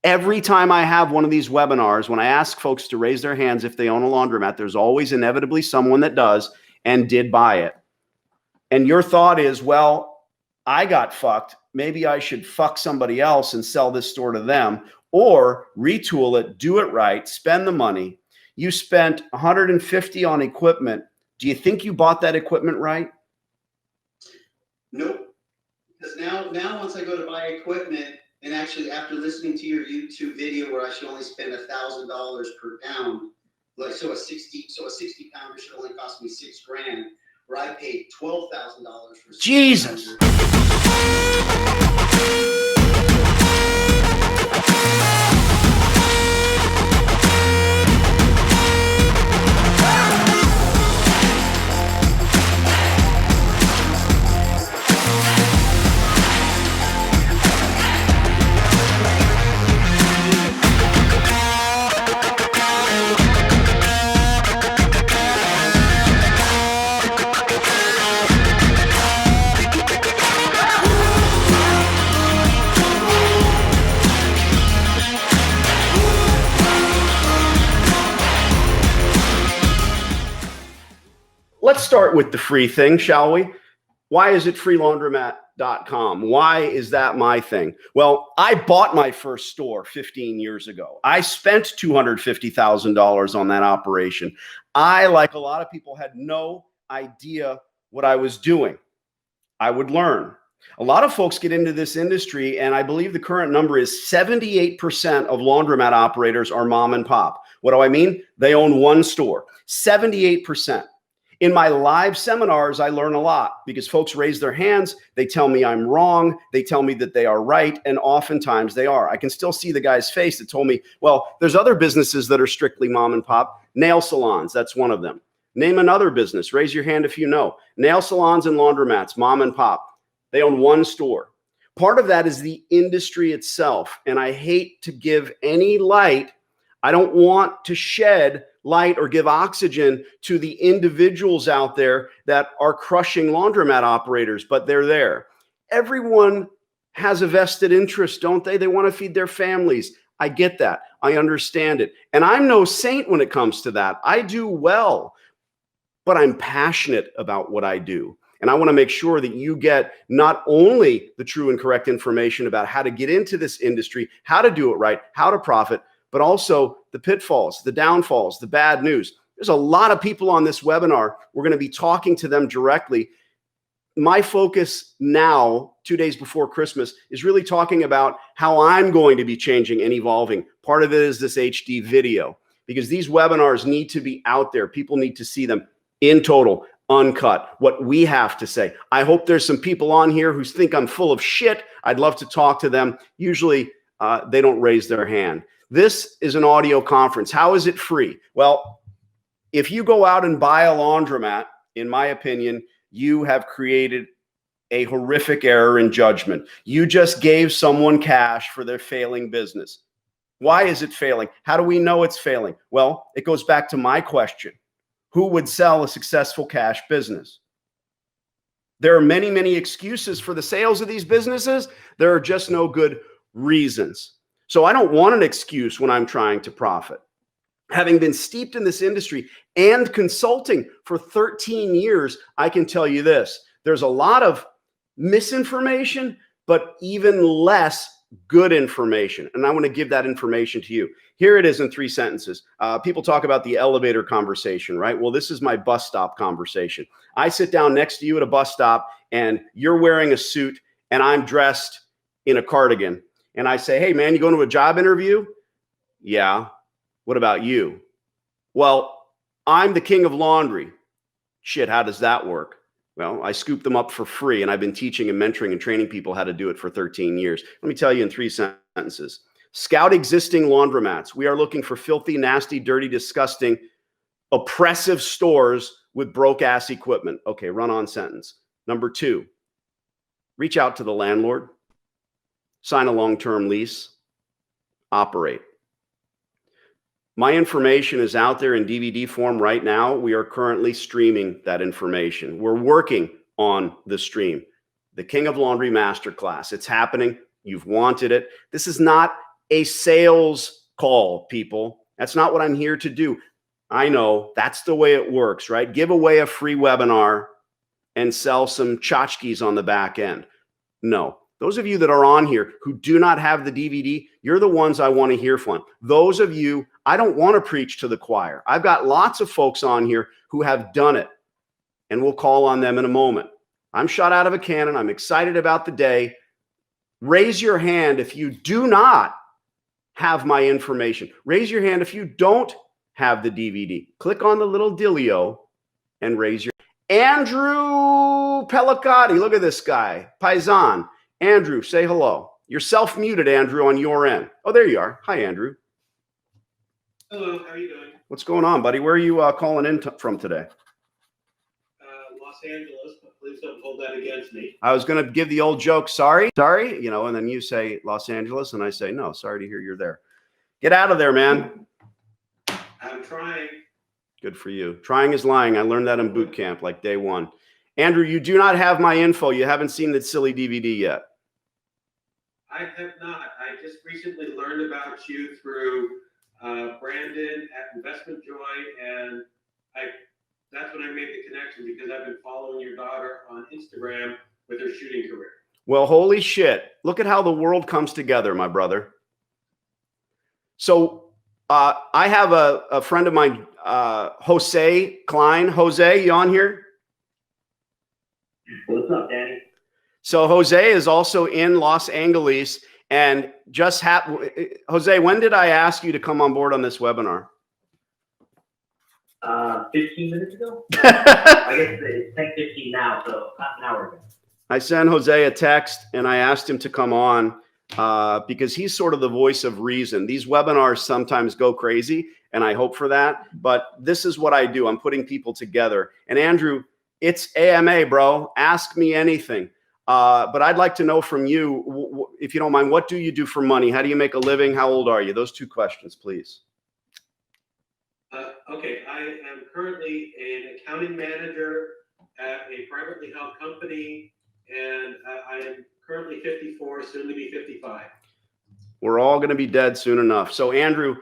Every time I have one of these webinars, when I ask folks to raise their hands if they own a laundromat, there's always inevitably someone that does and did buy it. And your thought is, well, I got fucked. Maybe I should fuck somebody else and sell this store to them, or retool it, do it right, spend the money. You spent $150 on equipment. Do you think you bought that equipment right? Nope. Because now once I go to buy equipment, and actually after listening to your YouTube video where I should only spend $1,000 per pound, like so a 60 pounder should only cost me $6,000, where I paid $12,000 for Jesus. Let's start with the free thing, shall we? Why is it freelaundromat.com? Why is that my thing? Well, I bought my first store 15 years ago. I spent $250,000 on that operation. I, like a lot of people, had no idea what I was doing. I would learn. A lot of folks get into this industry, and I believe the current number is 78% of laundromat operators are mom and pop. What do I mean? They own one store. 78%. In my live seminars, I learn a lot because folks raise their hands. They tell me I'm wrong. They tell me that they are right. And oftentimes they are. I can still see the guy's face that told me, well, there's other businesses that are strictly mom and pop. Nail salons, that's one of them. Name another business. Raise your hand if you know. Nail salons and laundromats, mom and pop. They own one store. Part of that is the industry itself. And I hate to give any light. I don't want to shed light or give oxygen to the individuals out there that are crushing laundromat operators, but they're there. Everyone has a vested interest, don't they? They want to feed their families. I get that. I understand it. And I'm no saint when it comes to that. I do well, but I'm passionate about what I do. And I want to make sure that you get not only the true and correct information about how to get into this industry, how to do it right, how to profit, but also the pitfalls, the downfalls, the bad news. There's a lot of people on this webinar. We're going to be talking to them directly. My focus now, 2 days before Christmas, is really talking about how I'm going to be changing and evolving. Part of it is this HD video, because these webinars need to be out there. People need to see them in total, uncut, what we have to say. I hope there's some people on here who think I'm full of shit. I'd love to talk to them. Usually they don't raise their hand. This is an audio conference. How is it free? Well, if you go out and buy a laundromat, in my opinion, you have created a horrific error in judgment. You just gave someone cash for their failing business. Why is it failing? How do we know it's failing? Well, it goes back to my question. Who would sell a successful cash business? There are many, many excuses for the sales of these businesses. There are just no good reasons. So I don't want an excuse when I'm trying to profit. Having been steeped in this industry and consulting for 13 years, I can tell you this. There's a lot of misinformation, but even less good information. And I want to give that information to you. Here it is in 3 sentences. People talk about the elevator conversation, right? Well, this is my bus stop conversation. I sit down next to you at a bus stop and you're wearing a suit and I'm dressed in a cardigan. And I say, hey, man, you going to a job interview? Yeah. What about you? Well, I'm the king of laundry. Shit, how does that work? Well, I scoop them up for free, and I've been teaching and mentoring and training people how to do it for 13 years. Let me tell you in 3 sentences. Scout existing laundromats. We are looking for filthy, nasty, dirty, disgusting, oppressive stores with broke-ass equipment. Okay, run-on sentence. Number 2, reach out to the landlord. Sign a long-term lease, operate. My information is out there in DVD form right now. We are currently streaming that information. We're working on the stream. The King of Laundry Masterclass. It's happening. You've wanted it. This is not a sales call, people. That's not what I'm here to do. I know that's the way it works, right? Give away a free webinar and sell some tchotchkes on the back end. No. Those of you that are on here who do not have the DVD, you're the ones I want to hear from. Those of you, I don't want to preach to the choir. I've got lots of folks on here who have done it, and we'll call on them in a moment. I'm shot out of a cannon. I'm excited about the day. Raise your hand if you do not have my information. Raise your hand if you don't have the DVD. Click on the little dealio and raise your Andrew Pellicati. Look at this guy. Paisan. Andrew, say hello. You're self-muted, Andrew, on your end. Oh, there you are. Hi, Andrew. Hello, how are you doing? What's going on, buddy? Where are you calling in from today? Los Angeles, but please don't hold that against me. I was going to give the old joke, sorry, you know, and then you say Los Angeles, and I say, no, sorry to hear you're there. Get out of there, man. I'm trying. Good for you. Trying is lying. I learned that in boot camp, like day one. Andrew, you do not have my info. You haven't seen the silly DVD yet. I have not. I just recently learned about you through Brandon at Investment Joy, and that's when I made the connection because I've been following your daughter on Instagram with her shooting career. Well, holy shit. Look at how the world comes together, my brother. So I have a friend of mine, Jose Klein. Jose, you on here? What's up, Danny? So Jose is also in Los Angeles, and just Jose, when did I ask you to come on board on this webinar? 15 minutes ago. I guess it's 10:15 now, so half an hour ago. I sent Jose a text and I asked him to come on because he's sort of the voice of reason. These webinars sometimes go crazy, and I hope for that. But this is what I do. I'm putting people together. And Andrew, it's AMA, bro. Ask me anything. But I'd like to know from you, if you don't mind, what do you do for money? How do you make a living? How old are you? Those two questions, please. Okay, I am currently an accounting manager at a privately held company, and I am currently 54, soon to be 55. We're all going to be dead soon enough. So, Andrew,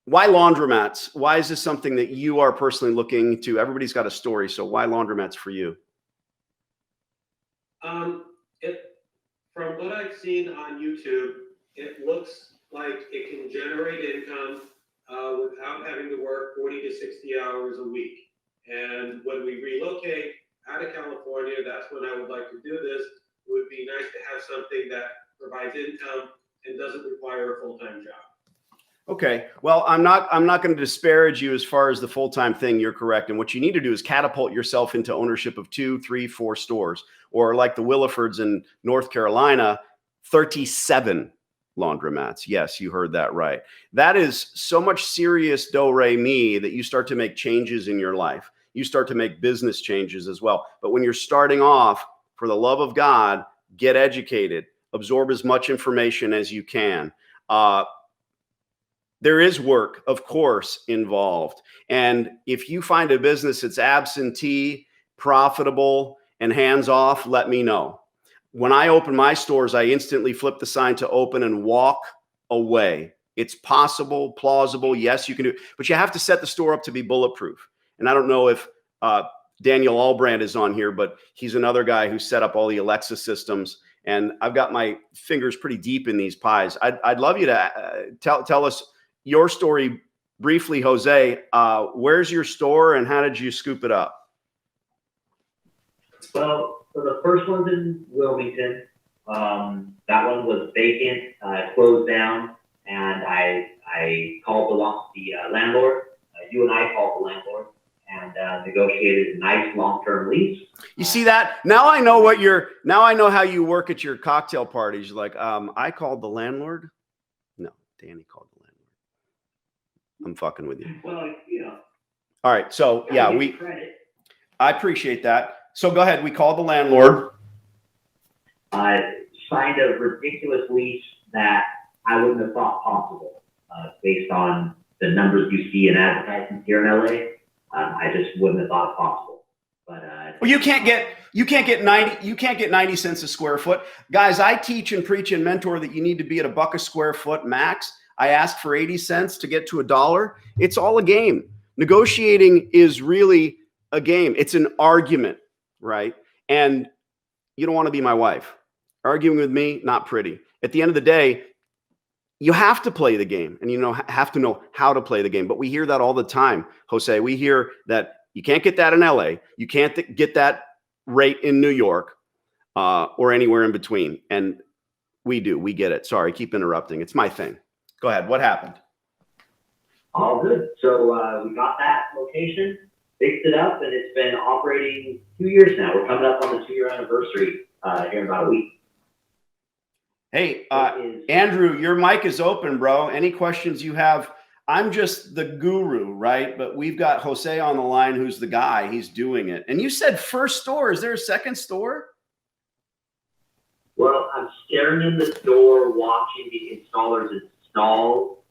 why Laundromats? Why is this something that you are personally looking to? Everybody's got a story, so why Laundromats for you? From what I've seen on YouTube, it looks like it can generate income without having to work 40 to 60 hours a week. And when we relocate out of California, that's when I would like to do this. It would be nice to have something that provides income and doesn't require a full-time job. Okay. Well, I'm not going to disparage you as far as the full-time thing. You're correct. And what you need to do is catapult yourself into ownership of 2, 3, 4 stores, or like the Willafords in North Carolina, 37 laundromats. Yes, you heard that right. That is so much serious do-re-mi that you start to make changes in your life. You start to make business changes as well. But when you're starting off, for the love of God, get educated, absorb as much information as you can. There is work, of course, involved. And if you find a business that's absentee, profitable, and hands-off, let me know. When I open my stores, I instantly flip the sign to open and walk away. It's possible, plausible. Yes, you can do it, but you have to set the store up to be bulletproof. And I don't know if Daniel Albrand is on here, but he's another guy who set up all the Alexa systems. And I've got my fingers pretty deep in these pies. I'd love you to tell us your story briefly, Jose. Where's your store and how did you scoop it up? Well, so the first one's in Wilmington. That one was vacant, closed down, and I called the landlord. You and I called the landlord and negotiated a nice long-term lease. You see that? Now I know how you work at your cocktail parties. You're like, I called the landlord. No, Danny called the landlord. I'm fucking with you. Well, you know. All right. So yeah, I appreciate that. So go ahead. We called the landlord. Signed a ridiculous lease that I wouldn't have thought possible based on the numbers you see in advertisements here in LA. I just wouldn't have thought it possible. But Well, you can't get 90 cents a square foot. Guys, I teach and preach and mentor that you need to be at $1 a square foot max. I ask for 80 cents to get to $1. It's all a game. Negotiating is really a game. It's an argument, right? And you don't want to be my wife. Arguing with me, not pretty. At the end of the day, you have to play the game, and have to know how to play the game. But we hear that all the time, Jose. We hear that you can't get that in LA. You can't get that rate in New York or anywhere in between. And we do. We get it. Sorry, keep interrupting. It's my thing. Go ahead. What happened? All good. So we got that location, fixed it up, and it's been operating 2 years now. We're coming up on the 2-year anniversary here in about a week. Hey, Andrew, your mic is open, bro. Any questions you have? I'm just the guru, right? But we've got Jose on the line, who's the guy. He's doing it. And you said first store. Is there a second store? Well, I'm staring in the door, watching the installers install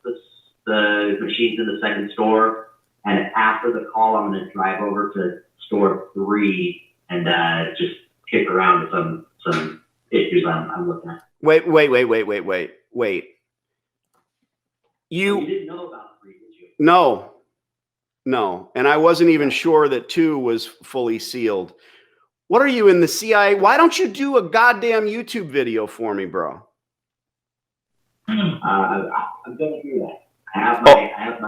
the machines in the second store. And after the call, I'm going to drive over to store 3 and just kick around some issues I'm looking at. Wait. You didn't know about 3, did you? No. And I wasn't even sure that 2 was fully sealed. What are you in the CIA? Why don't you do a goddamn YouTube video for me, bro? I'm going to do that. I have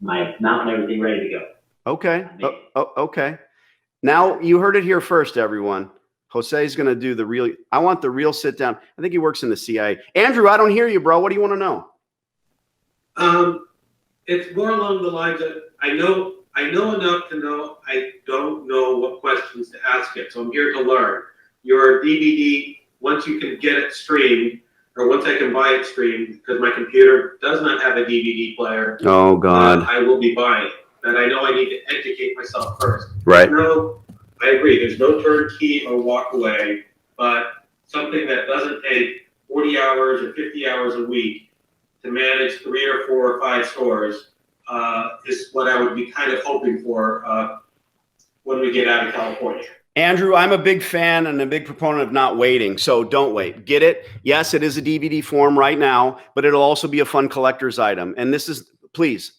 my mount and everything ready to go. Okay. Okay. Now you heard it here first, everyone. Jose's going to do the real. I want the real sit down. I think he works in the CIA. Andrew, I don't hear you, bro. What do you want to know? It's more along the lines of I know enough to know I don't know what questions to ask it. So I'm here to learn. Your DVD, once you can get it streamed, or once I can buy it streamed, because my computer does not have a DVD player. Oh God. I will be buying it. And I know I need to educate myself first. Right. No, I agree. There's no turnkey or walk away, but something that doesn't take 40 hours or 50 hours a week to manage 3 or 4 or 5 stores is what I would be kind of hoping for when we get out of California. Andrew, I'm a big fan and a big proponent of not waiting. So don't wait. Get it. Yes, it is a DVD form right now, but it'll also be a fun collector's item. And this is, please,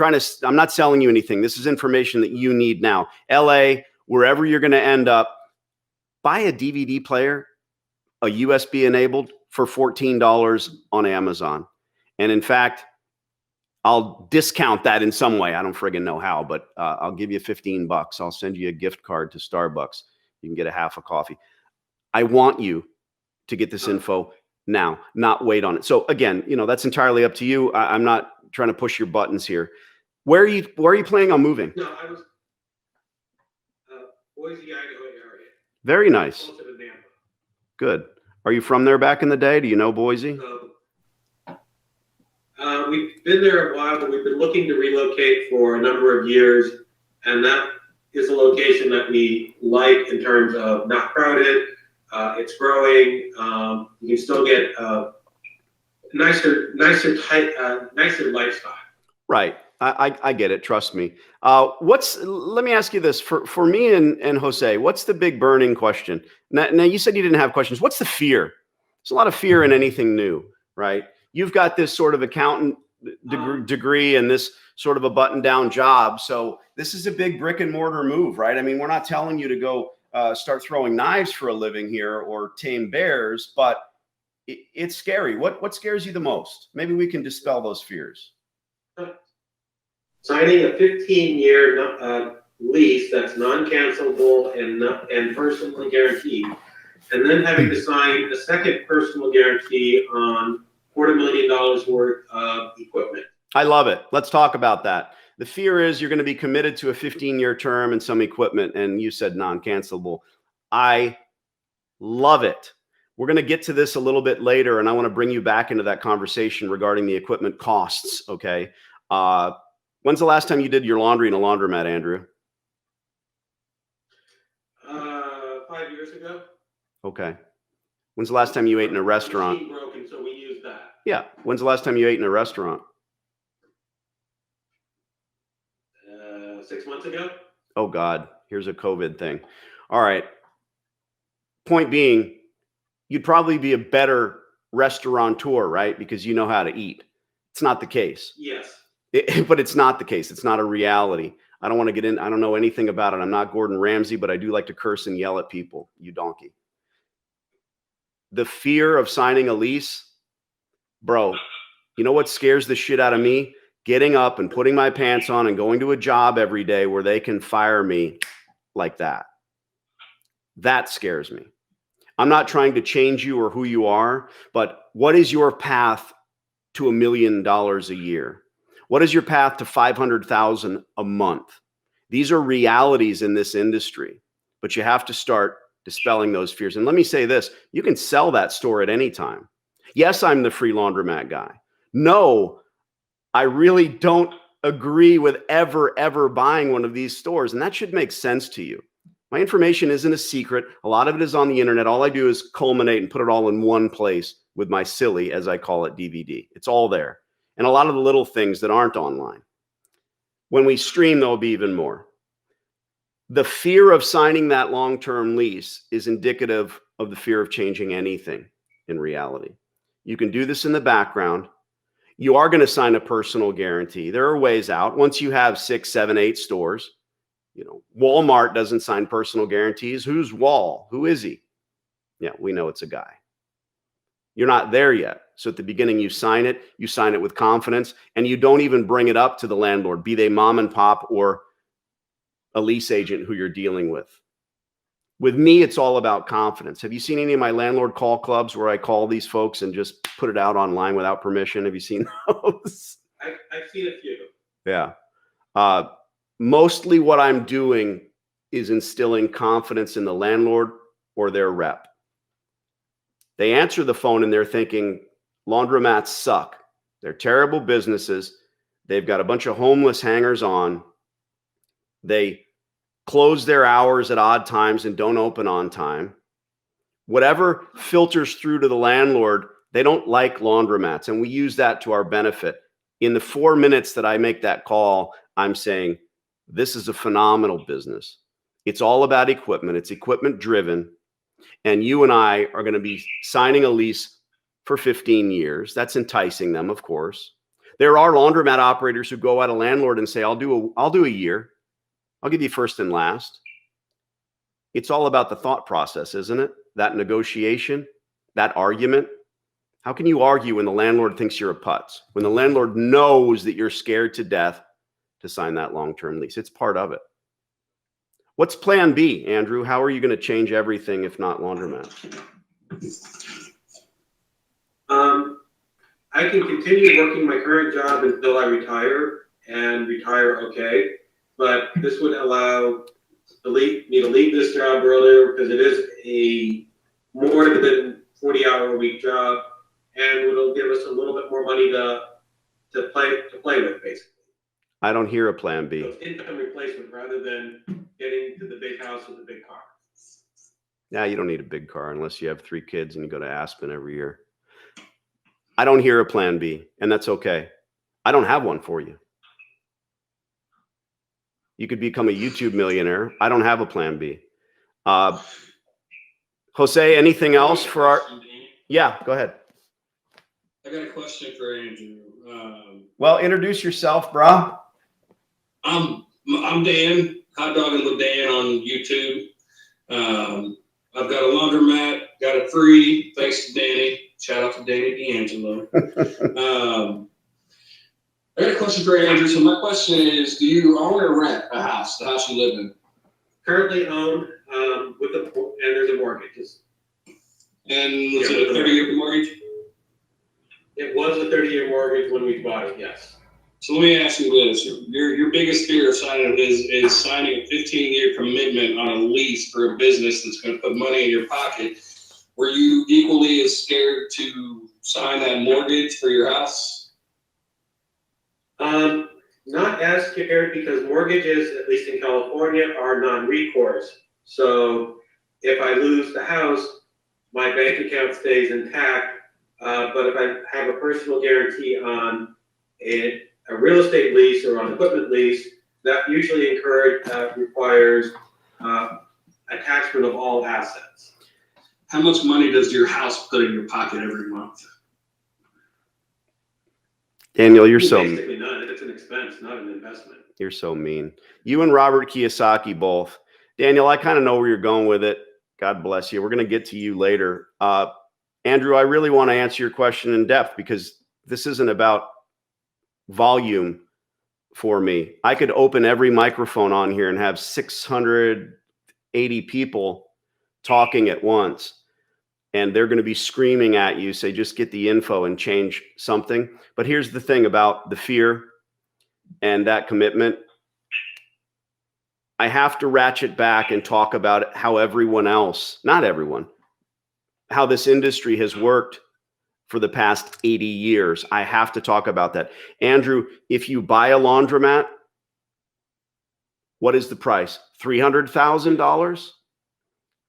I'm not selling you anything. This is information that you need now. LA, wherever you're going to end up, buy a DVD player, a USB enabled, for $14 on Amazon. And in fact, I'll discount that in some way. I don't friggin' know how, but I'll give you $15. I'll send you a gift card to Starbucks. You can get a half a coffee. I want you to get this info now, not wait on it. So again, that's entirely up to you. I'm not trying to push your buttons here. Where are you planning on moving? No, I was Boise, Idaho area. Very nice. Closer to Nampa. Good. Are you from there back in the day? Do you know Boise? We've been there a while, but we've been looking to relocate for a number of years, and that is a location that we like in terms of not crowded. It's growing. You can still get nicer lifestyle. Right. I get it. Trust me. Let me ask you this for me and Jose, what's the big burning question? Now you said you didn't have questions. What's the fear? There's a lot of fear in anything new, right? You've got this sort of accountant degree and this sort of a button down job. So this is a big brick and mortar move, right? I mean, we're not telling you to go start throwing knives for a living here or tame bears, but it's scary. What scares you the most? Maybe we can dispel those fears. Signing a 15-year lease that's non-cancelable and personally guaranteed, and then having to sign a second personal guarantee on $250,000 worth of equipment. I love it. Let's talk about that. The fear is you're going to be committed to a 15-year term and some equipment, and you said non-cancelable. I love it. We're going to get to this a little bit later, and I want to bring you back into that conversation regarding the equipment costs, okay? When's the last time you did your laundry in a laundromat, Andrew? 5 years ago. Okay. When's the last time you ate in a restaurant? The machine broken, so we used that. Yeah. When's the last time you ate in a restaurant? 6 months ago. Oh God. Here's a COVID thing. All right. Point being, you'd probably be a better restaurateur, right? Because you know how to eat. It's not the case. Yes. But it's not the case. It's not a reality. I don't want to get in. I don't know anything about it. I'm not Gordon Ramsay, but I do like to curse and yell at people. You donkey. The fear of signing a lease, bro, you know what scares the shit out of me? Getting up and putting my pants on and going to a job every day where they can fire me like that. That scares me. I'm not trying to change you or who you are, but what is your path to $1 million a year? What is your path to 500,000 a month? These are realities in this industry, but you have to start dispelling those fears. And let me say this, you can sell that store at any time. Yes, I'm the free laundromat guy. No, I really don't agree with ever buying one of these stores. And that should make sense to you. My information isn't a secret. A lot of it is on the internet. All I do is culminate and put it all in one place with my silly, as I call it, DVD. It's all there. And a lot of the little things that aren't online. When we stream, there'll be even more. The fear of signing that long-term lease is indicative of the fear of changing anything in reality. You can do this in the background. You are going to sign a personal guarantee. There are ways out. Once you have 6, 7, 8 stores, you know, Walmart doesn't sign personal guarantees. Who's Wall? Who is he? Yeah, we know it's a guy. You're not there yet. So at the beginning, you sign it with confidence, and you don't even bring it up to the landlord, be they mom and pop or a lease agent who you're dealing with. With me, it's all about confidence. Have you seen any of my landlord call clubs where I call these folks and just put it out online without permission? Have you seen those? I've seen a few. Yeah. Mostly what I'm doing is instilling confidence in the landlord or their rep. They answer the phone and they're thinking, laundromats suck. They're terrible businesses. They've got a bunch of homeless hangers on. They close their hours at odd times and don't open on time. Whatever filters through to the landlord, they don't like laundromats. And we use that to our benefit. In the 4 minutes that I make that call, I'm saying, this is a phenomenal business. It's all about equipment. It's equipment driven. And you and I are going to be signing a lease for 15 years. That's enticing them, of course. There are laundromat operators who go at a landlord and say, I'll do a year. I'll give you first and last. It's all about the thought process, isn't it? That negotiation, that argument. How can you argue when the landlord thinks you're a putz? When the landlord knows that you're scared to death to sign that long-term lease? It's part of it. What's plan B, Andrew? How are you going to change everything if not laundromat? I can continue working my current job until I retire and retire okay. But this would allow me to leave this job earlier because it is a more than 40-hour-a-week job, and it'll give us a little bit more money to play with, basically. I don't hear a plan B. So it's income replacement rather than getting to the big house with the big car. Yeah, you don't need a big car unless you have 3 kids and you go to Aspen every year. I don't hear a plan B, and that's okay. I don't have one for you. You could become a YouTube millionaire. I don't have a plan B. Jose, anything else for our? Yeah, go ahead. I got a question for Andrew. Well, introduce yourself, brah. I'm Dan, Hot Dogging with Dan on YouTube. I've got a laundromat, got it free, thanks to Danny. Shout out to Danny D'Angelo. I got a question for Andrew. So my question is, do you own or rent a house, the house you live in? Currently owned and there's a mortgage. And was it a 30-year mortgage? It was a 30-year mortgage when we bought it, yes. So let me ask you this. Your biggest fear of signing is signing a 15-year commitment on a lease for a business that's going to put money in your pocket. Were you equally as scared to sign that mortgage for your house? Not as scared because mortgages, at least in California, are non-recourse. So if I lose the house, my bank account stays intact. But if I have a personal guarantee on a real estate lease or on equipment lease, that usually requires attachment of all assets. How much money does your house put in your pocket every month? Daniel, you're so Basically none. It's an expense, not an investment. you're so mean. You and Robert Kiyosaki both. Daniel, I kind of know where you're going with it. God bless you. We're going to get to you later. Andrew, I really want to answer your question in depth because this isn't about volume for me. I could open every microphone on here and have 680 people talking at once, and they're going to be screaming at you, say, just get the info and change something. But here's the thing about the fear and that commitment. I have to ratchet back and talk about how everyone else, not everyone, how this industry has worked for the past 80 years. I have to talk about that. Andrew, if you buy a laundromat, what is the price? $300,000?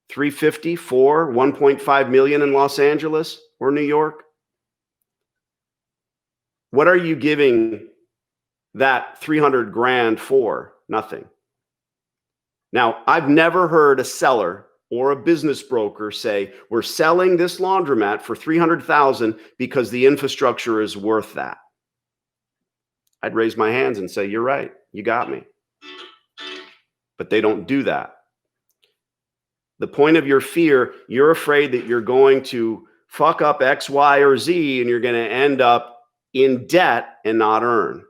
350, 4, 1.5 million in Los Angeles or New York? What are you giving that 300 grand for? Nothing. Now, I've never heard a seller or a business broker say, we're selling this laundromat for 300,000 because the infrastructure is worth that. I'd raise my hands and say, you're right, you got me. But they don't do that. The point of your fear, you're afraid that you're going to fuck up X, Y, or Z, and you're going to end up in debt and not earn.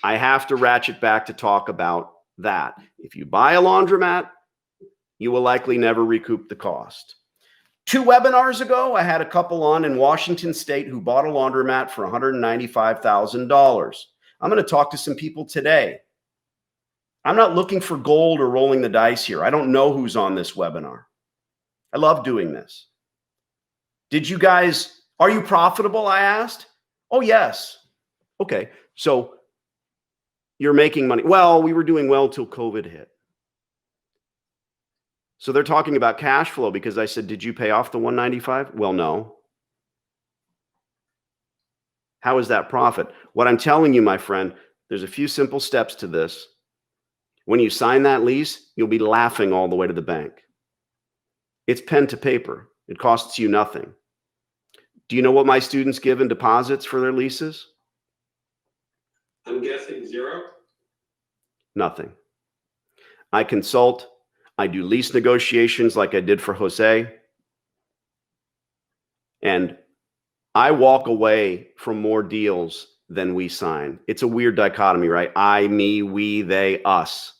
I have to ratchet back to talk about that. If you buy a laundromat, you will likely never recoup the cost. 2 webinars ago, I had a couple on in Washington State who bought a laundromat for $195,000. I'm going to talk to some people today. I'm not looking for gold or rolling the dice here. I don't know who's on this webinar. I love doing this. Did you guys, are you profitable? I asked. Oh, yes. Okay. So you're making money. Well, we were doing well till COVID hit. So they're talking about cash flow because I said, did you pay off the 195? Well, no. How is that profit? What I'm telling you, my friend, there's a few simple steps to this. When you sign that lease, you'll be laughing all the way to the bank. It's pen to paper. It costs you nothing. Do you know what my students give in deposits for their leases? I'm guessing 0. Nothing. I consult. I do lease negotiations like I did for Jose. And I walk away from more deals than we sign. It's a weird dichotomy, right? I, me, we, they, us.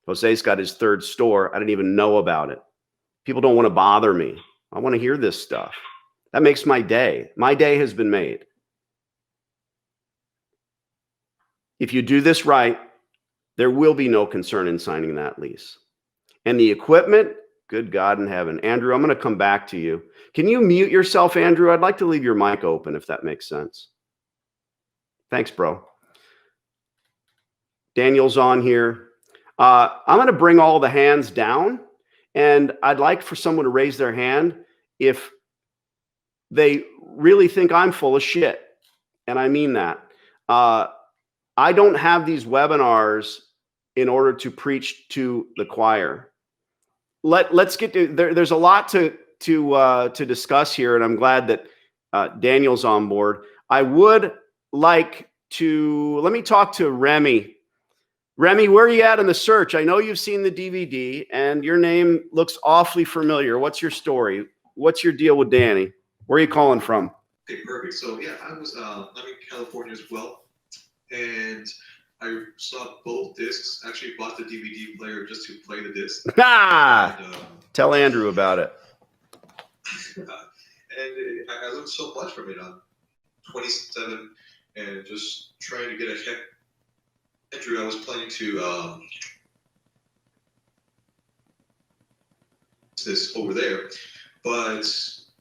Jose's got his 3rd store. I didn't even know about it. People don't want to bother me. I want to hear this stuff. That makes my day. My day has been made. If you do this right, there will be no concern in signing that lease. And the equipment, good God in heaven. Andrew, I'm going to come back to you. Can you mute yourself, Andrew? I'd like to leave your mic open if that makes sense. Thanks, bro. Daniel's on here. I'm going to bring all the hands down, and I'd like for someone to raise their hand if they really think I'm full of shit. And I mean that. I don't have these webinars in order to preach to the choir. Let's get to there's a lot to discuss here, and I'm glad that Daniel's on board. I would like to let me talk to Remy. Remy, where are you at in the search? I know you've seen the DVD, and your name looks awfully familiar. What's your story? What's your deal with Danny? Where are you calling from? Okay, perfect. So yeah, I was living in California as well, and I saw both discs. Actually, bought the DVD player just to play the disc. Ah, And, tell Andrew about it. I learned so much from it. I'm 27 and just trying to get ahead. Andrew, I was planning to this over there, but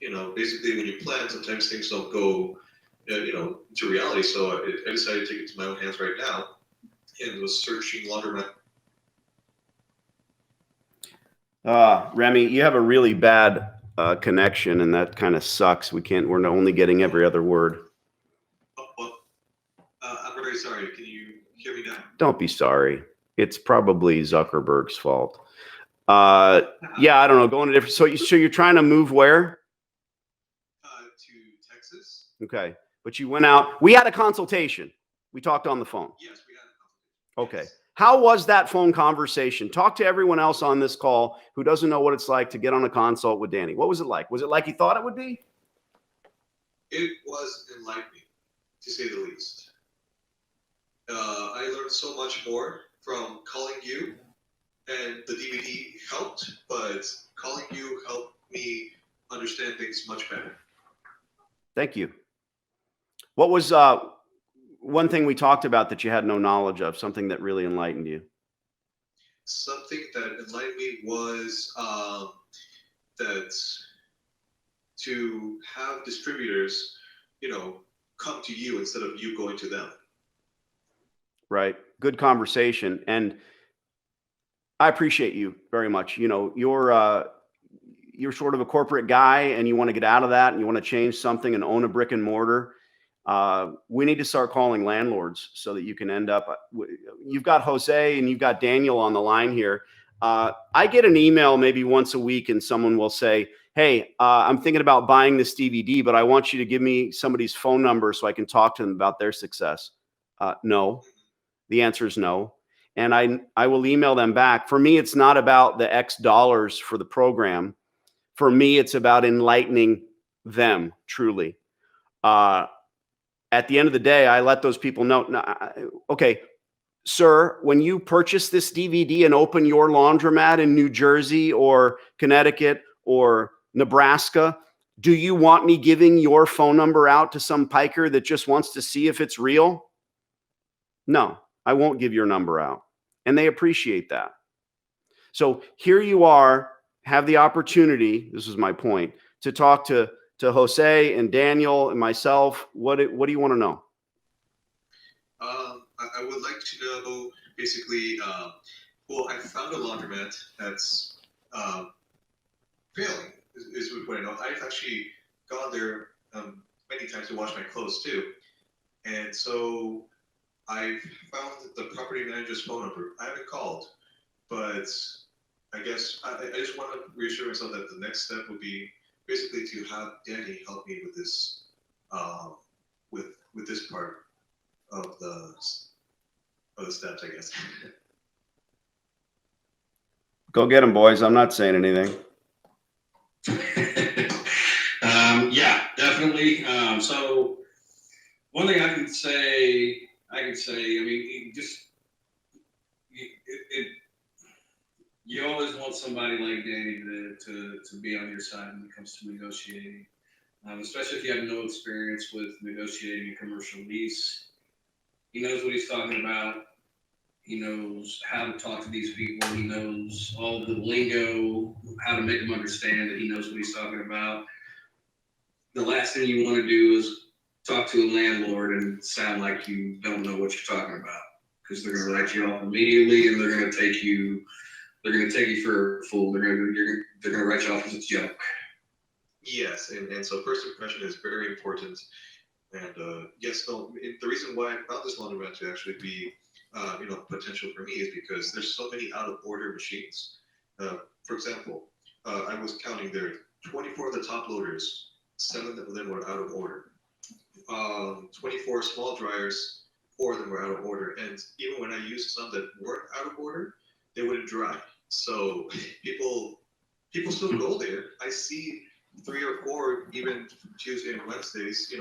you know, basically when you plan, sometimes things don't go, you know, to reality. So I decided to take it to my own hands right now, and was searching Laundromat. Remy, you have a really bad connection, and that kind of sucks. We're only getting every other word. I'm very sorry. Can you hear me now? Don't be sorry. It's probably Zuckerberg's fault. Yeah, I don't know. Going to different. So you're trying to move where? To Texas. Okay, but you went out. We had a consultation. We talked on the phone. Yes, we had a conversation. Okay. Yes. How was that phone conversation? Talk to everyone else on this call who doesn't know what it's like to get on a consult with Danny. What was it like? Was it like he thought it would be? It was enlightening, to say the least. I learned so much more from calling you, and the DVD helped, but calling you helped me understand things much better. Thank you. What was one thing we talked about that you had no knowledge of, something that really enlightened you? Something that enlightened me was that to have distributors, come to you instead of you going to them. Right. Good conversation. And I appreciate you very much. You're sort of a corporate guy and you want to get out of that and you want to change something and own a brick and mortar. We need to start calling landlords so that you can end up, you've got Jose and you've got Daniel on the line here. I get an email maybe once a week and someone will say, hey, I'm thinking about buying this DVD, but I want you to give me somebody's phone number so I can talk to them about their success. No, the answer is no. And I will email them back. For me, it's not about the X dollars for the program. For me, it's about enlightening them truly. At the end of the day, I let those people know, okay, sir, when you purchase this DVD and open your laundromat in New Jersey or Connecticut or Nebraska, do you want me giving your phone number out to some piker that just wants to see if it's real? No, I won't give your number out. And they appreciate that. So here you are, have the opportunity, this is my point, to talk to Jose and Daniel and myself. What do you want to know? I would like to know basically, I found a laundromat that's failing, is what I know. I've actually gone there many times to wash my clothes too. And so I found the property manager's phone number. I haven't called, but I guess I just want to reassure myself that the next step would be basically to have Danny help me with this, with this part of the steps, I guess. Go get them, boys. I'm not saying anything. Yeah, definitely. So one thing I can say, I mean, you always want somebody like Danny to be on your side when it comes to negotiating, especially if you have no experience with negotiating a commercial lease. He knows what he's talking about. He knows how to talk to these people. He knows all the lingo, how to make them understand that he knows what he's talking about. The last thing you want to do is talk to a landlord and sound like you don't know what you're talking about, because they're going to write you off immediately and they're going to take you for a fool. They're going to write you off as a joke. Yes, and so first impression is very important. And yes, no, the reason why I found this laundromat to actually be, potential for me is because there's so many out of order machines. For example, I was counting there, 24 of the top loaders, 7 of them were out of order. 24 small dryers, 4 of them were out of order. And even when I used some that weren't out of order, they wouldn't dry. So people still go there. I see 3 or 4 even Tuesday and Wednesdays.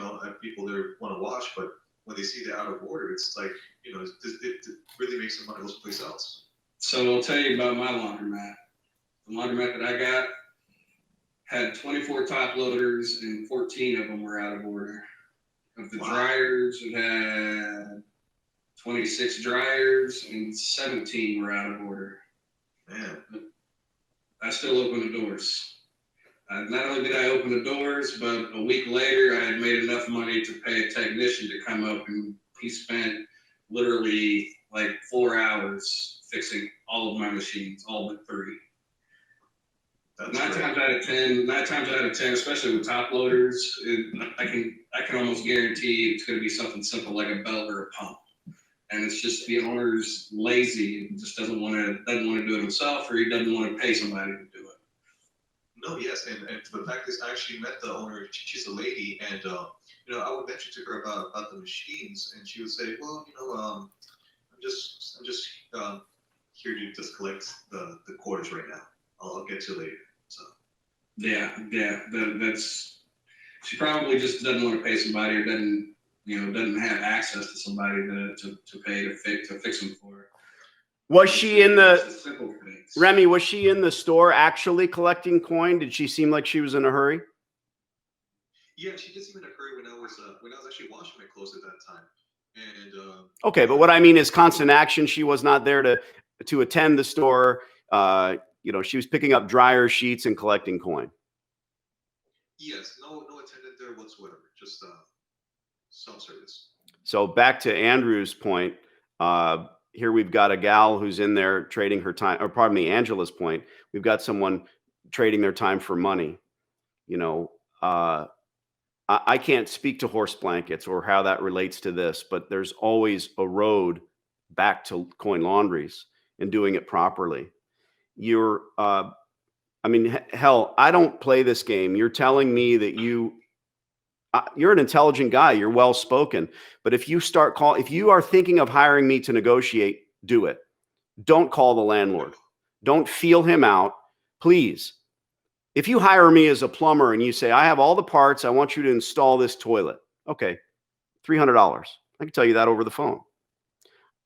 People there want to wash, but when they see they're out of order, it's like, it really makes them want to go someplace else. So I'll tell you about my laundromat. The laundromat that I got had 24 top loaders and 14 of them were out of order. Of the dryers, it had 26 dryers and 17 were out of order. Man. I still opened the doors. Not only did I open the doors, but a week later, I had made enough money to pay a technician to come up, and he spent literally like 4 hours fixing all of my machines, all but 3. Nine times out of 10, especially with top loaders, I can almost guarantee it's going to be something simple like a belt or a pump. and it's just the owner's lazy, and just doesn't want to do it himself, or he doesn't want to pay somebody to do it. No, yes, and the fact is, I actually met the owner. She's a lady, and I would mention to her about the machines, and she would say, "Well, I'm just here to just collect the quarters right now. I'll get to it later." So Yeah, that's she probably just doesn't want to pay somebody, or doesn't have access to somebody to pay to fix them for her. Was she in the simple things. Remy? Was she in the store actually collecting coin? Did she seem like she was in a hurry? yeah, she did seem in a hurry when I was actually washing my clothes at that time, and Okay, but what I mean is constant action. She was not there to attend the store. She was picking up dryer sheets and collecting coin. yes, no attendant there whatsoever, just self-service. So back to Andrew's point, here we've got a gal who's in there trading her time, or pardon me, Angela's point. We've got someone trading their time for money. I can't speak to horse blankets or how that relates to this, but there's always a road back to coin laundries and doing it properly. Hell, I don't play this game. You're telling me that you're an intelligent guy. You're well-spoken. But if you are thinking of hiring me to negotiate, do it. Don't call the landlord. Don't feel him out. Please. If you hire me as a plumber and you say, I have all the parts, I want you to install this toilet. Okay, $300. I can tell you that over the phone.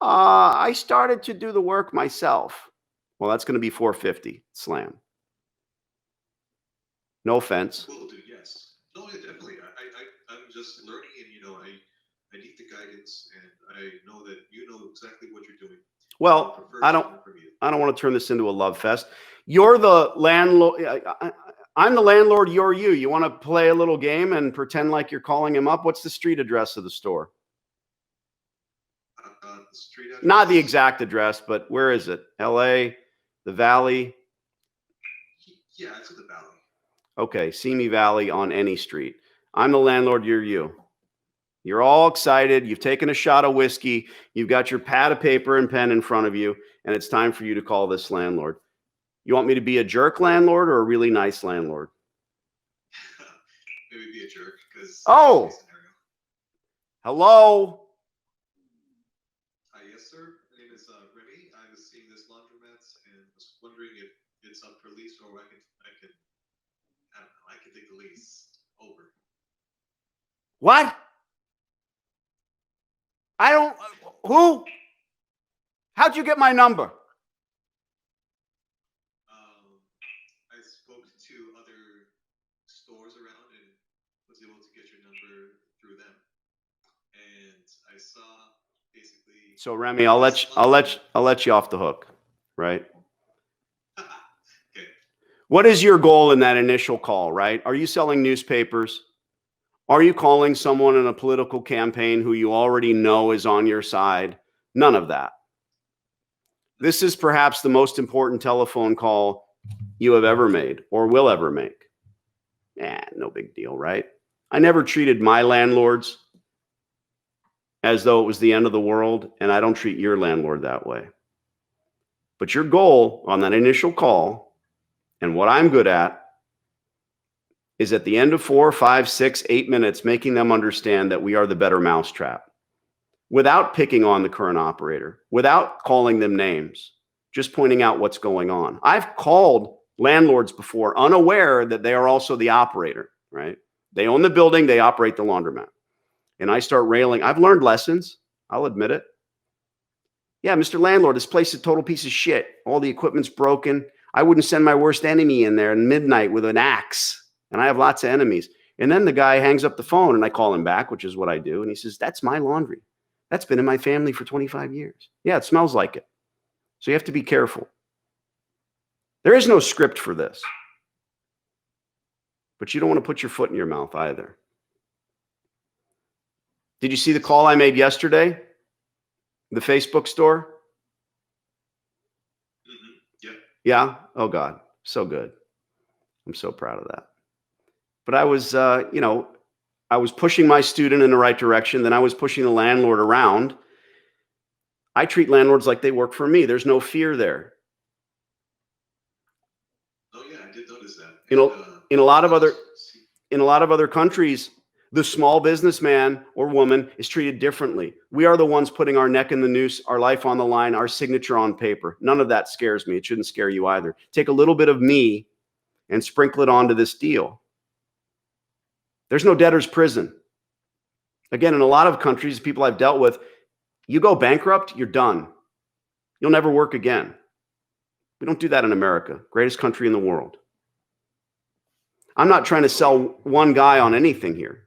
I started to do the work myself. Well, that's going to be $450. Slam. No offense. Will do, yes. No, yeah, definitely. I'm just learning, and I need the guidance, and I know that you know exactly what you're doing. Well, I don't want to turn this into a love fest. You're the landlord. I'm the landlord. You're you. You want to play a little game and pretend like you're calling him up? What's the street address of the store? The street address? Not the exact address, but where is it? LA, the Valley? Yeah, it's in the Valley. Okay, Simi Valley on any street. I'm the landlord. You're you. You're all excited. You've taken a shot of whiskey. You've got your pad of paper and pen in front of you, and it's time for you to call this landlord. You want me to be a jerk landlord or a really nice landlord? Maybe be a jerk, because. Oh! Hello? Yes, sir. My name is Remy. I was seeing this Laundromats and was wondering if it's up for lease, or I can take the lease over. What? Who? How'd you get my number? I spoke to other stores around and was able to get your number through them. And I saw basically. So Remy, I'll let you off the hook, right? Okay. What is your goal in that initial call, right? Are you selling newspapers? Are you calling someone in a political campaign who you already know is on your side? None of that. This is perhaps the most important telephone call you have ever made or will ever make. No big deal, right? I never treated my landlords as though it was the end of the world, and I don't treat your landlord that way. But your goal on that initial call, and what I'm good at, is at the end of 4, 5, 6, 8 minutes, making them understand that we are the better mousetrap without picking on the current operator, without calling them names, just pointing out what's going on. I've called landlords before, unaware that they are also the operator, right? They own the building, they operate the laundromat. And I start railing. I've learned lessons. I'll admit it. Yeah, Mr. Landlord, this place is a total piece of shit. All the equipment's broken. I wouldn't send my worst enemy in there at midnight with an axe. And I have lots of enemies. And then the guy hangs up the phone and I call him back, which is what I do. And he says, that's my laundry. That's been in my family for 25 years. Yeah, it smells like it. So you have to be careful. There is no script for this. But you don't want to put your foot in your mouth either. Did you see the call I made yesterday? The Facebook store? Mm-hmm. Yeah. Yeah? Oh, God. So good. I'm so proud of that. But I was, I was pushing my student in the right direction. Then I was pushing the landlord around. I treat landlords like they work for me. There's no fear there. Oh yeah, I did notice that. You know, And, in a lot of other countries, the small businessman or woman is treated differently. We are the ones putting our neck in the noose, our life on the line, our signature on paper. None of that scares me. It shouldn't scare you either. Take a little bit of me and sprinkle it onto this deal. There's no debtor's prison. Again, in a lot of countries, people I've dealt with, you go bankrupt, you're done. You'll never work again. We don't do that in America, greatest country in the world. I'm not trying to sell one guy on anything here.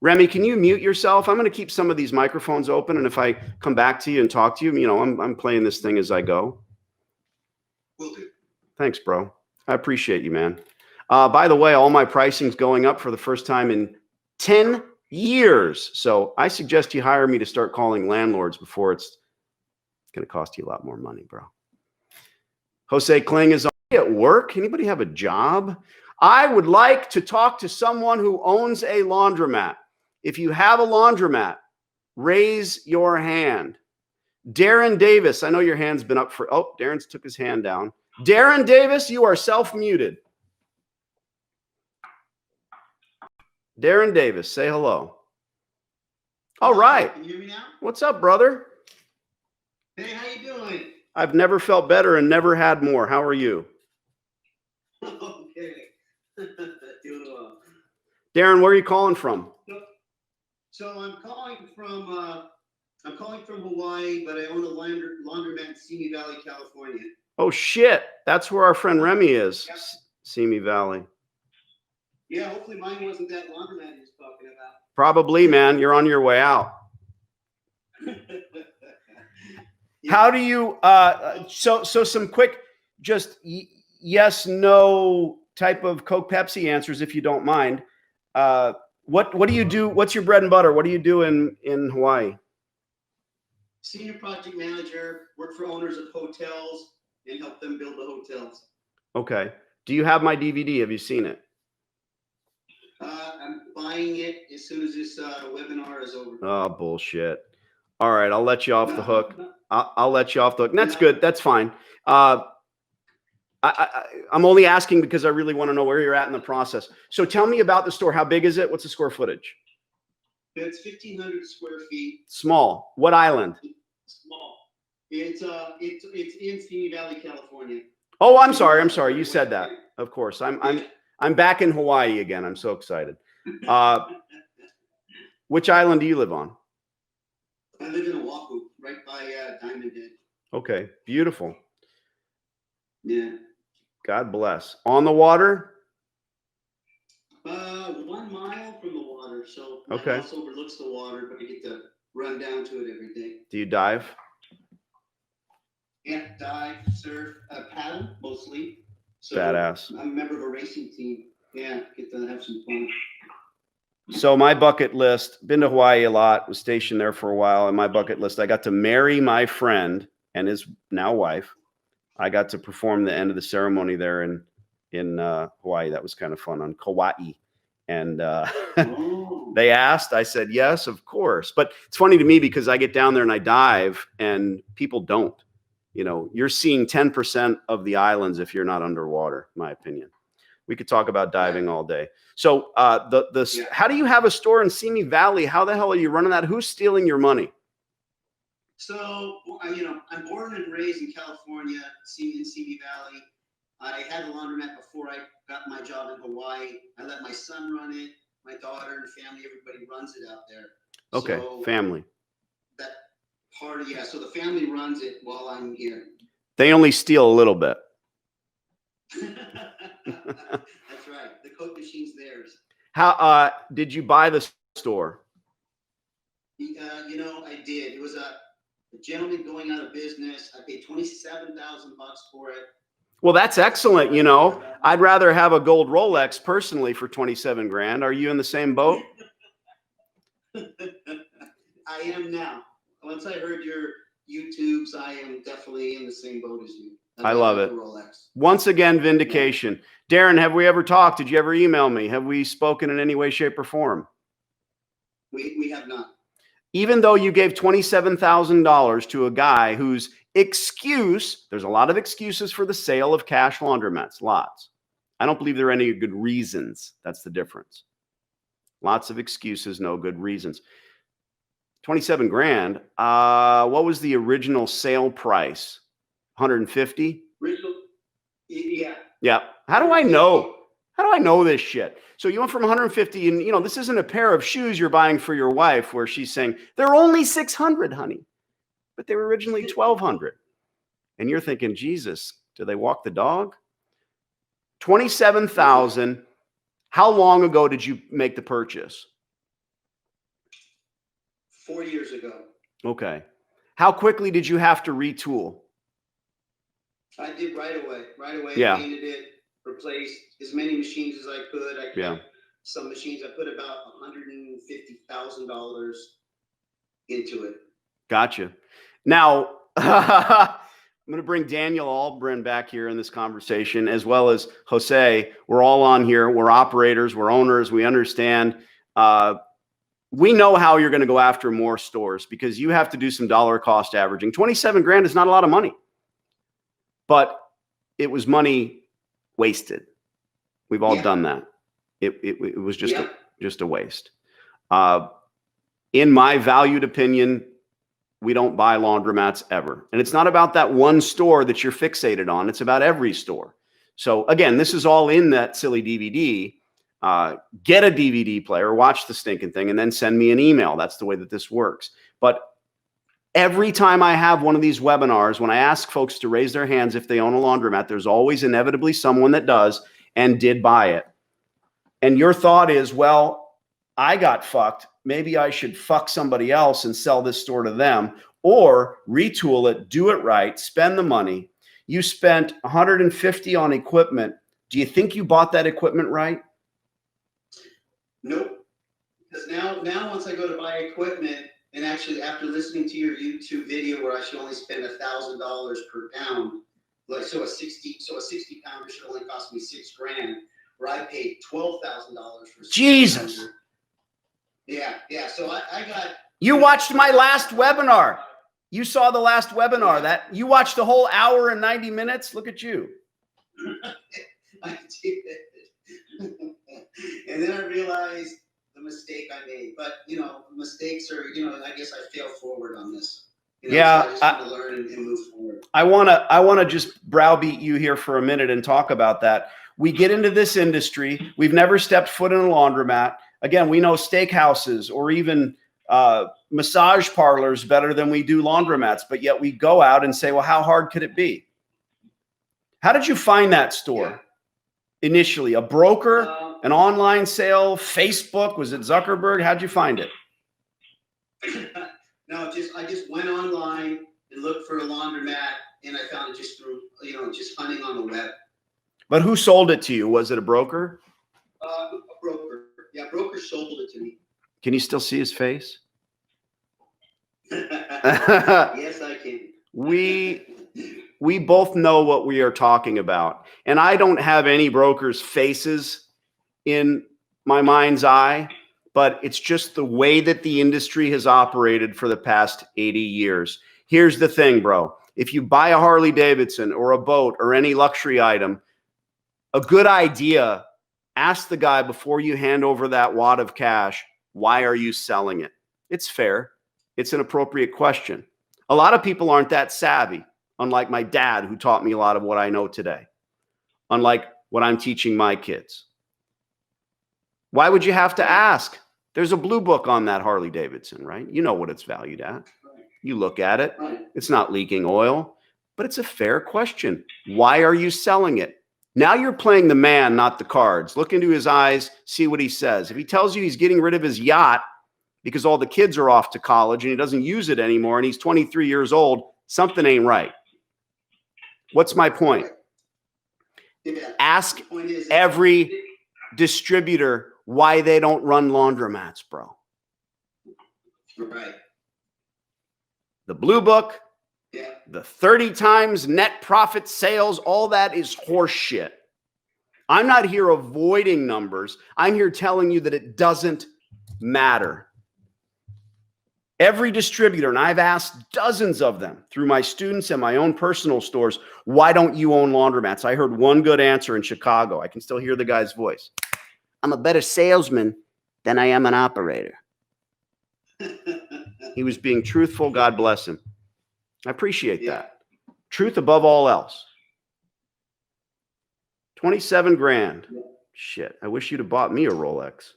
Remy, can you mute yourself? I'm going to keep some of these microphones open, and if I come back to you and talk to you, you know, I'm playing this thing as I go. will do. Thanks, bro. I appreciate you, man. By the way, all my pricing's going up for the first time in 10 years. So I suggest you hire me to start calling landlords before it's going to cost you a lot more money, bro. Jose Kling is at work. Anybody have a job? I would like to talk to someone who owns a laundromat. If you have a laundromat, raise your hand. Darren Davis, I know your hand's been up for, oh, Darren's took his hand down. Darren Davis, you are self-muted. Darren Davis, say hello. All right. Can you hear me now? What's up, brother? Hey, how you doing? I've never felt better and never had more. How are you? Okay. Doing well. Darren, where are you calling from? So I'm calling from Hawaii, but I own a laundromat in Simi Valley, California. Oh, shit. That's where our friend Remy is. Yep. Simi Valley. Yeah, hopefully mine wasn't that laundromat he was talking about. Probably, man. You're on your way out. Yeah. How do you, so some quick, just yes, no type of Coke Pepsi answers, if you don't mind. What do you do? What's your bread and butter? What do you do in Hawaii? Senior project manager, work for owners of hotels and help them build the hotels. Okay. Do you have my DVD? Have you seen it? I'm buying it as soon as this webinar is over. Oh, bullshit. All right. I'll let you off the hook. I'll let you off the hook. And that's good. That's fine. I'm only asking because I really want to know where you're at in the process. So tell me about the store. How big is it? What's the square footage? It's 1,500 square feet. Small. What island? Small. It's in Simi Valley, California. Oh, I'm sorry. You said that. Of course. I'm back in Hawaii again. I'm so excited. Which island do you live on? I live in Oahu, right by Diamond Head. Okay. Beautiful. Yeah. God bless. On the water? 1 mile from the water, so my Okay. house overlooks the water, but I get to run down to it every day. Do you dive? Yeah, dive, surf, paddle mostly. So Badass. I'm a member of a racing team. Yeah, get to have some fun. So my bucket list, been to Hawaii a lot, was stationed there for a while. And my bucket list, I got to marry my friend and his now wife. I got to perform the end of the ceremony there in Hawaii. That was kind of fun on Kauai. And Oh. they asked, I said, yes, of course. But it's funny to me because I get down there and I dive and people don't. You know, you're seeing 10% of the islands if you're not underwater, in my opinion. We could talk about diving all day. So Yeah. how do you have a store in Simi Valley? How the hell are you running that? Who's stealing your money? So, I'm born and raised in California, in Simi Valley. I had a laundromat before I got my job in Hawaii. I let my son run it. My daughter and family, everybody runs it out there. Okay, So family. that part, yeah. So the family runs it while I'm here. They only steal a little bit. That's right. The Coke machine's theirs. How did you buy the store? I did. It was a gentleman going out of business. I paid $27,000 for it. Well, that's excellent. You know, I'd rather have a gold Rolex personally for 27 grand. Are you in the same boat? I am now. Once I heard your YouTubes, I am definitely in the same boat as you. I love it. Rolex. Once again, vindication. Darren, have we ever talked? Did you ever email me? Have we spoken in any way, shape, or form? We have not. even though you gave $27,000 to a guy whose excuse, there's a lot of excuses for the sale of cash laundromats, lots. I don't believe there are any good reasons. That's the difference. Lots of excuses, no good reasons. 27 grand. What was the original sale price? 150? Original, yeah. Yeah. How do I know? How do I know this shit? So you went from 150 and, you know, this isn't a pair of shoes you're buying for your wife where she's saying, they're only 600, honey. But they were originally 1,200. And you're thinking, Jesus, do they walk the dog? 27,000. How long ago did you make the purchase? 4 years ago. Okay. How quickly did you have to retool? I did right away. Right away. Yeah. Painted it, replaced as many machines as I could. I Yeah. Some machines, I put about $150,000 into it. Gotcha. Now, I'm going to bring Daniel Albrin back here in this conversation, as well as Jose. We're all on here. We're operators. We're owners. We understand. We know how you're going to go after more stores because you have to do some dollar cost averaging. 27 grand is not a lot of money, but it was money wasted. We've all done that. It was just a waste. In my valued opinion, we don't buy laundromats ever. And it's not about that one store that you're fixated on. It's about every store. So again, this is all in that silly DVD. Get a DVD player, watch the stinking thing, and then send me an email. That's the way that this works. But every time I have one of these webinars, when I ask folks to raise their hands if they own a laundromat, there's always inevitably someone that does and did buy it. And your thought is, well, I got fucked. Maybe I should fuck somebody else and sell this store to them, or retool it, do it right, spend the money. You spent $150 on equipment. Do you think you bought that equipment right? Nope. Because now once I go to buy equipment, and actually after listening to your YouTube video where I should only spend $1,000 per pound, like so a 60 pounder should only cost me $6 grand, where I paid $12,000 for. Jesus. Yeah. So I got. You watched my last webinar. You saw the last webinar. That you watched the whole hour and 90 minutes. Look at you. I did. And then I realized the mistake I made. But mistakes are, I guess I fail forward on this. Yeah, so I just want to learn and move forward. I wanna just browbeat you here for a minute and talk about that. We get into this industry. We've never stepped foot in a laundromat. Again, we know steakhouses or even massage parlors better than we do laundromats, but yet we go out and say, well, how hard could it be? How did you find that store initially? A broker, an online sale, Facebook? Was it Zuckerberg? How'd you find it? No, I just went online and looked for a laundromat, and I found it just through, just hunting on the web. But who sold it to you? Was it a broker? A broker. Yeah, broker sold it to me. Can you still see his face? Yes, I can. We both know what we are talking about. And I don't have any brokers' faces in my mind's eye, but it's just the way that the industry has operated for the past 80 years. Here's the thing, bro. If you buy a Harley Davidson or a boat or any luxury item, a good idea, ask the guy before you hand over that wad of cash, why are you selling it? It's fair. It's an appropriate question. A lot of people aren't that savvy, unlike my dad, who taught me a lot of what I know today, unlike what I'm teaching my kids. Why would you have to ask? There's a blue book on that Harley Davidson, right? You know what it's valued at. You look at it. It's not leaking oil, but it's a fair question. Why are you selling it? Now you're playing the man, not the cards. Look into his eyes, see what he says. If he tells you he's getting rid of his yacht because all the kids are off to college and he doesn't use it anymore and he's 23 years old, something ain't right. What's my point? Ask every distributor why they don't run laundromats, bro. Right. The blue book, Yeah. the 30 times net profit sales, all that is horse shit. I'm not here avoiding numbers. I'm here telling you that it doesn't matter. Every distributor, and I've asked dozens of them through my students and my own personal stores, why don't you own laundromats? I heard one good answer in Chicago. I can still hear the guy's voice. I'm a better salesman than I am an operator. He was being truthful. God bless him. I appreciate that. Truth above all else. 27 grand. Shit. I wish you'd have bought me a Rolex.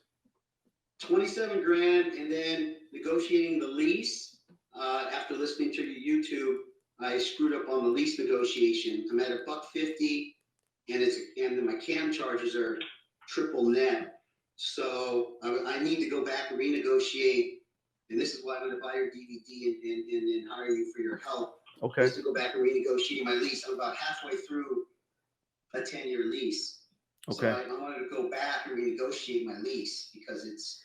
27 grand, and then negotiating the lease. After listening to your YouTube, I screwed up on the lease negotiation. I'm at $150, and my cam charges are triple net. So I need to go back and renegotiate. And this is why I'm going to buy your DVD and hire you for your help. Okay. Just to go back and renegotiate my lease. I'm about halfway through a 10-year lease. Okay. So I wanted to go back and renegotiate my lease because it's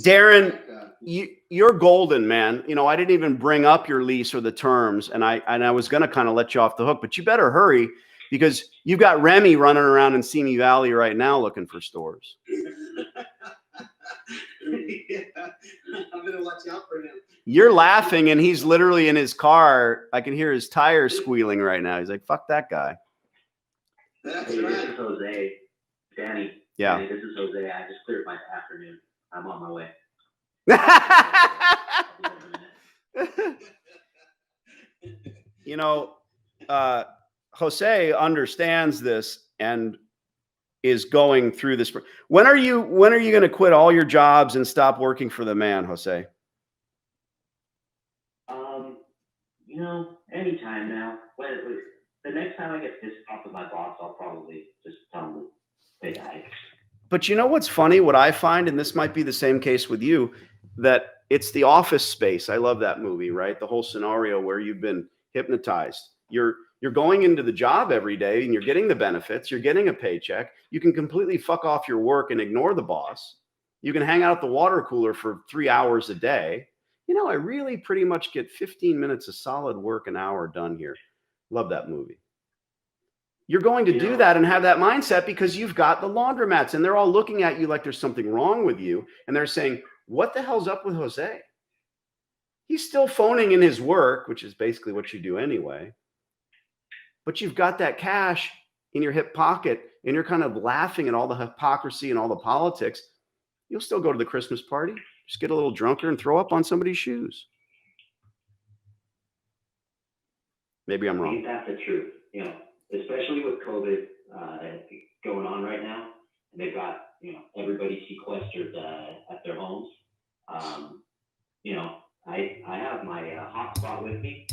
Darren, you're golden, man. You know, I didn't even bring up your lease or the terms, and I was going to kind of let you off the hook, but you better hurry because you've got Remy running around in Simi Valley right now looking for stores. Yeah, I'm gonna watch out for him. You're laughing, and he's literally in his car. I can hear his tires squealing right now. He's like, "Fuck that guy." That's Hey, this right. is Jose. Danny. Yeah. Danny, this is Jose. I just cleared my afternoon. I'm on my way. You know, Jose understands this and is going through this. When are you going to quit all your jobs and stop working for the man, Jose? You know, anytime now. The next time I get pissed off with my boss, I'll probably just tell him to say hi. But you know what's funny? What I find, and this might be the same case with you, that it's the Office Space. I love that movie, right? The whole scenario where you've been hypnotized. You're going into the job every day and you're getting the benefits. You're getting a paycheck. You can completely fuck off your work and ignore the boss. You can hang out at the water cooler for 3 hours a day. You know, I really pretty much get 15 minutes of solid work an hour done here. Love that movie. You're going to do that and have that mindset because you've got the laundromats and they're all looking at you like there's something wrong with you. And they're saying, what the hell's up with Jose? He's still phoning in his work, which is basically what you do anyway. But you've got that cash in your hip pocket and you're kind of laughing at all the hypocrisy and all the politics. You'll still go to the Christmas party, just get a little drunker and throw up on somebody's shoes. Maybe I'm wrong. That's the truth, you know, especially with COVID going on right now, and they've got, you know, everybody sequestered at their homes. You know, I have my hotspot with me.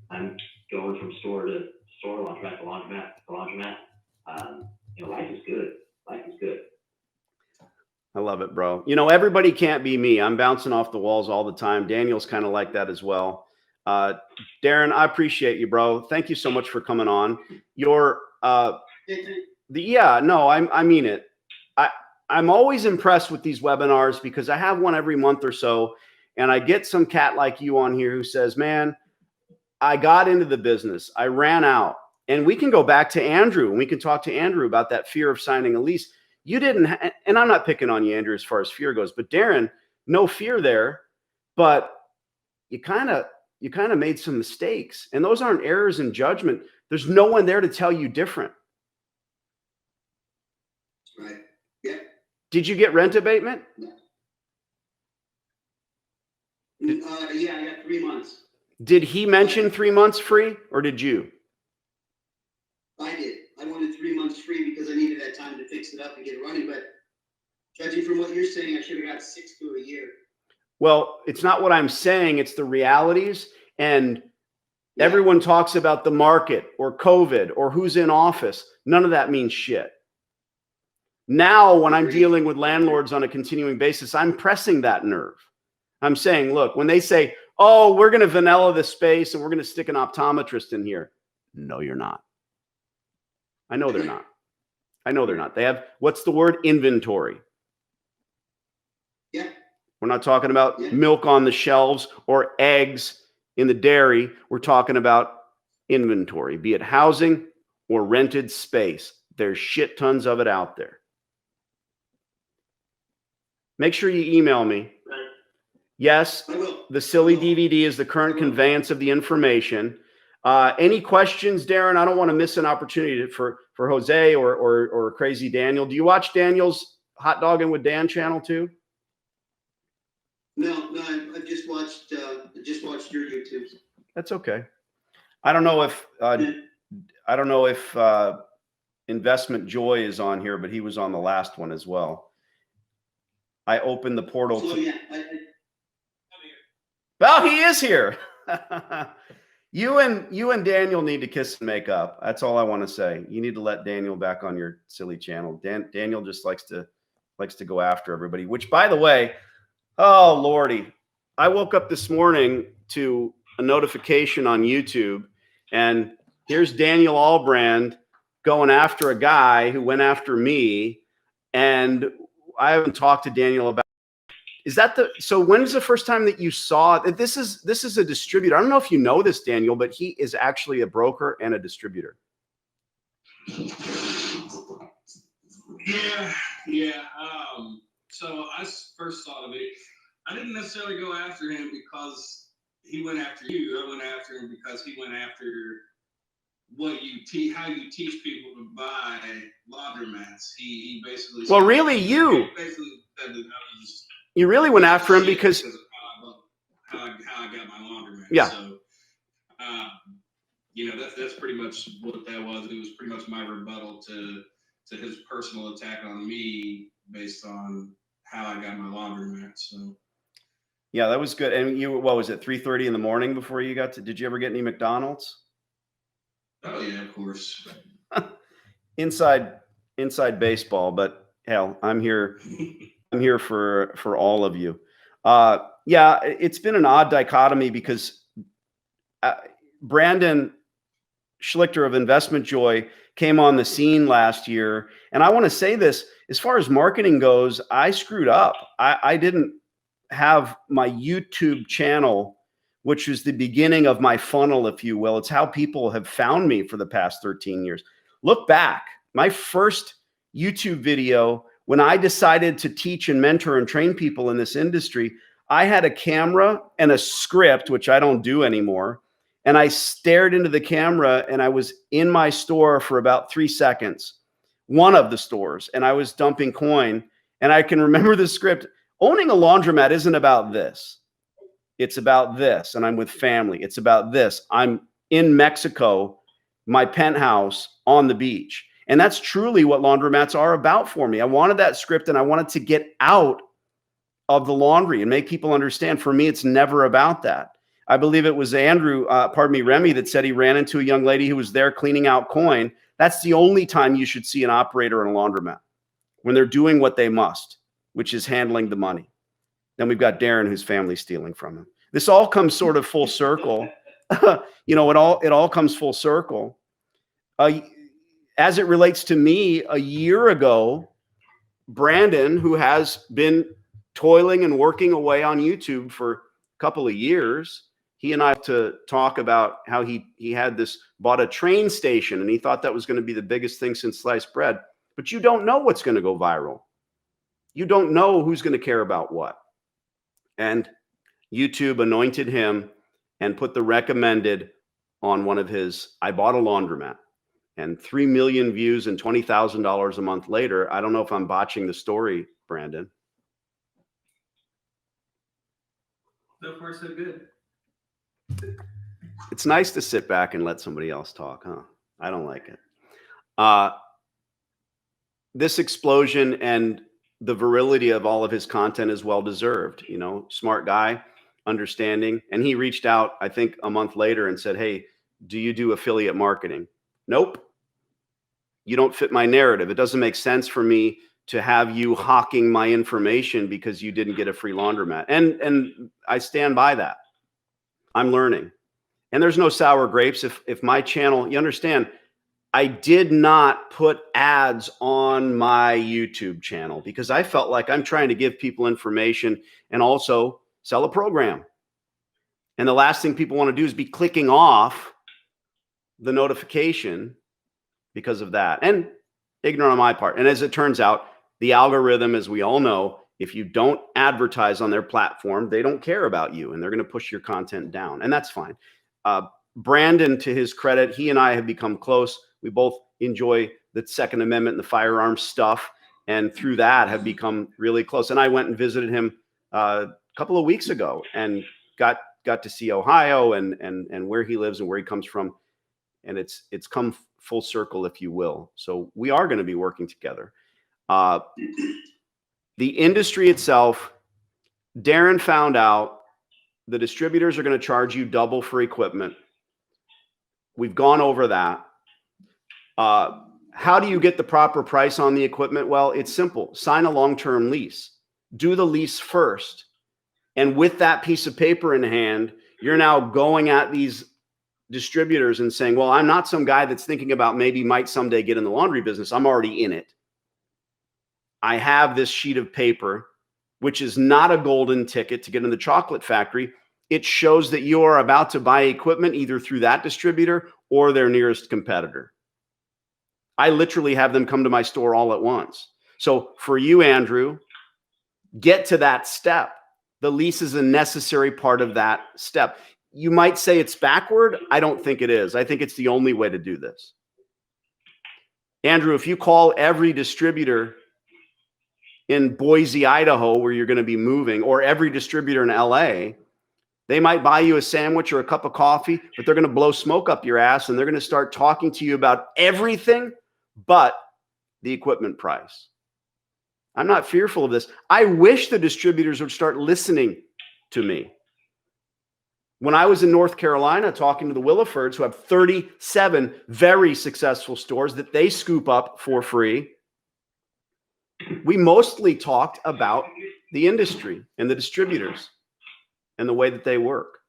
I'm going from store to store, laundromat to laundromat to laundromat. You know, life is good. Life is good. I love it, bro. You know, everybody can't be me. I'm bouncing off the walls all the time. Daniel's kind of like that as well. Darren, I appreciate you, bro. Thank you so much for coming on. Your I mean it. I'm always impressed with these webinars because I have one every month or so, and I get some cat like you on here who says, man, I got into the business. I ran out. And we can go back to Andrew and we can talk to Andrew about that fear of signing a lease. You didn't, and I'm not picking on you, Andrew, as far as fear goes, but Darren, no fear there, but you kind of made some mistakes, and those aren't errors in judgment. There's no one there to tell you different. Right. Yeah. Did you get rent abatement? No. Yeah, I got 3 months. Did he mention 3 months free, or did you? I did. I wanted 3 months free because I needed that time to fix it up and get it running. But judging from what you're saying, I should have got 6 to a year. Well, it's not what I'm saying. It's the realities. And everyone talks about the market or COVID or who's in office. None of that means shit. Now, when I'm dealing with landlords on a continuing basis, I'm pressing that nerve. I'm saying, look, when they say, oh, we're going to vanilla the space and we're going to stick an optometrist in here. No, you're not. I know they're not. I know they're not. They have, what's the word? Inventory. Yeah. We're not talking about milk on the shelves or eggs in the dairy. We're talking about inventory, be it housing or rented space. There's shit tons of it out there. Make sure you email me. Yes. I will. The silly DVD is the current conveyance of the information. Any questions, Darren? I don't want to miss an opportunity for Jose or Crazy Daniel. Do you watch Daniel's Hot Dogging with Dan channel too? No, I just watched your YouTube. That's okay. I don't know if Investment Joy is on here, but he was on the last one as well. I opened the portal. So yeah, Well, he is here. You and Daniel need to kiss and make up. That's all I want to say. You need to let Daniel back on your silly channel. Daniel just likes to go after everybody, which, by the way, oh Lordy, I woke up this morning to a notification on YouTube, and here's Daniel Albrand going after a guy who went after me, and I haven't talked to Daniel about. So when's the first time that you saw that this is a distributor? I don't know if you know this, Daniel, but he is actually a broker and a distributor. Yeah. So I first saw the video. I didn't necessarily go after him because he went after you. I went after him because he went after what you teach, how you teach people to buy laundromats. He basically. Well, really, you basically you really went after him because of how I got my laundromat. Yeah. So, that's pretty much what that was. It was pretty much my rebuttal to his personal attack on me based on how I got my laundromat. So. Yeah, that was good. And what was it, 3:30 in the morning before you got to? Did you ever get any McDonald's? Oh yeah, of course. Inside baseball, but hell, I'm here. I'm here for all of you. Yeah, it's been an odd dichotomy because Brandon Schlichter of Investment Joy came on the scene last year. And I want to say this, as far as marketing goes, I screwed up. I didn't have my YouTube channel, which was the beginning of my funnel, if you will. It's how people have found me for the past 13 years. Look back, my first YouTube video, when I decided to teach and mentor and train people in this industry, I had a camera and a script, which I don't do anymore. And I stared into the camera, and I was in my store for about 3 seconds, one of the stores, and I was dumping coin. And I can remember the script. Owning a laundromat isn't about this. It's about this. And I'm with family. It's about this. I'm in Mexico, my penthouse on the beach. And that's truly what laundromats are about for me. I wanted that script, and I wanted to get out of the laundry and make people understand. For me, it's never about that. I believe it was Remy, that said he ran into a young lady who was there cleaning out coin. That's the only time you should see an operator in a laundromat, when they're doing what they must, which is handling the money. Then we've got Darren, whose family's stealing from him. This all comes sort of full circle. It all comes full circle. As it relates to me, a year ago, Brandon, who has been toiling and working away on YouTube for a couple of years, he and I have to talk about how he bought a train station, and he thought that was going to be the biggest thing since sliced bread. But you don't know what's going to go viral. You don't know who's going to care about what. And YouTube anointed him and put the recommended on one of his, I bought a laundromat. And 3 million views and $20,000 a month later. I don't know if I'm botching the story, Brandon. So far, so good. It's nice to sit back and let somebody else talk, huh? I don't like it. This explosion and the virility of all of his content is well-deserved. Smart guy, understanding. And he reached out, I think, a month later and said, hey, do you do affiliate marketing? Nope. You don't fit my narrative. It doesn't make sense for me to have you hawking my information because you didn't get a free laundromat. And I stand by that. I'm learning. And there's no sour grapes. If my channel, you understand, I did not put ads on my YouTube channel because I felt like I'm trying to give people information and also sell a program. And the last thing people want to do is be clicking off the notification because of that. And ignorant on my part. And as it turns out, the algorithm, as we all know, If you don't advertise on their platform, they don't care about you and they're going to push your content down. And that's fine. Brandon, to his credit, he and I have become close. We both enjoy the Second Amendment and the firearms stuff. And through that have become really close. And I went and visited him a couple of weeks ago and got to see Ohio and where he lives and where he comes from. And it's come full circle, if you will. So we are going to be working together. The industry itself, Darren found out the distributors are going to charge you double for equipment. We've gone over that. How do you get the proper price on the equipment? Well, it's simple. Sign a long-term lease. Do the lease first. And with that piece of paper in hand, you're now going at these distributors and saying, well, I'm not some guy that's thinking about maybe might someday get in the laundry business. I'm already in it. I have this sheet of paper, which is not a golden ticket to get in the chocolate factory. It shows that you are about to buy equipment either through that distributor or their nearest competitor. I literally have them come to my store all at once. So for you, Andrew, get to that step. The lease is a necessary part of that step. You might say it's backward. I don't think it is. I think it's the only way to do this. Andrew, if you call every distributor in Boise, Idaho, where you're going to be moving, or every distributor in LA, they might buy you a sandwich or a cup of coffee, but they're going to blow smoke up your ass and they're going to start talking to you about everything but the equipment price. I'm not fearful of this. I wish the distributors would start listening to me. When I was in North Carolina talking to the Willafords, who have 37 very successful stores that they scoop up for free, we mostly talked about the industry and the distributors and the way that they work.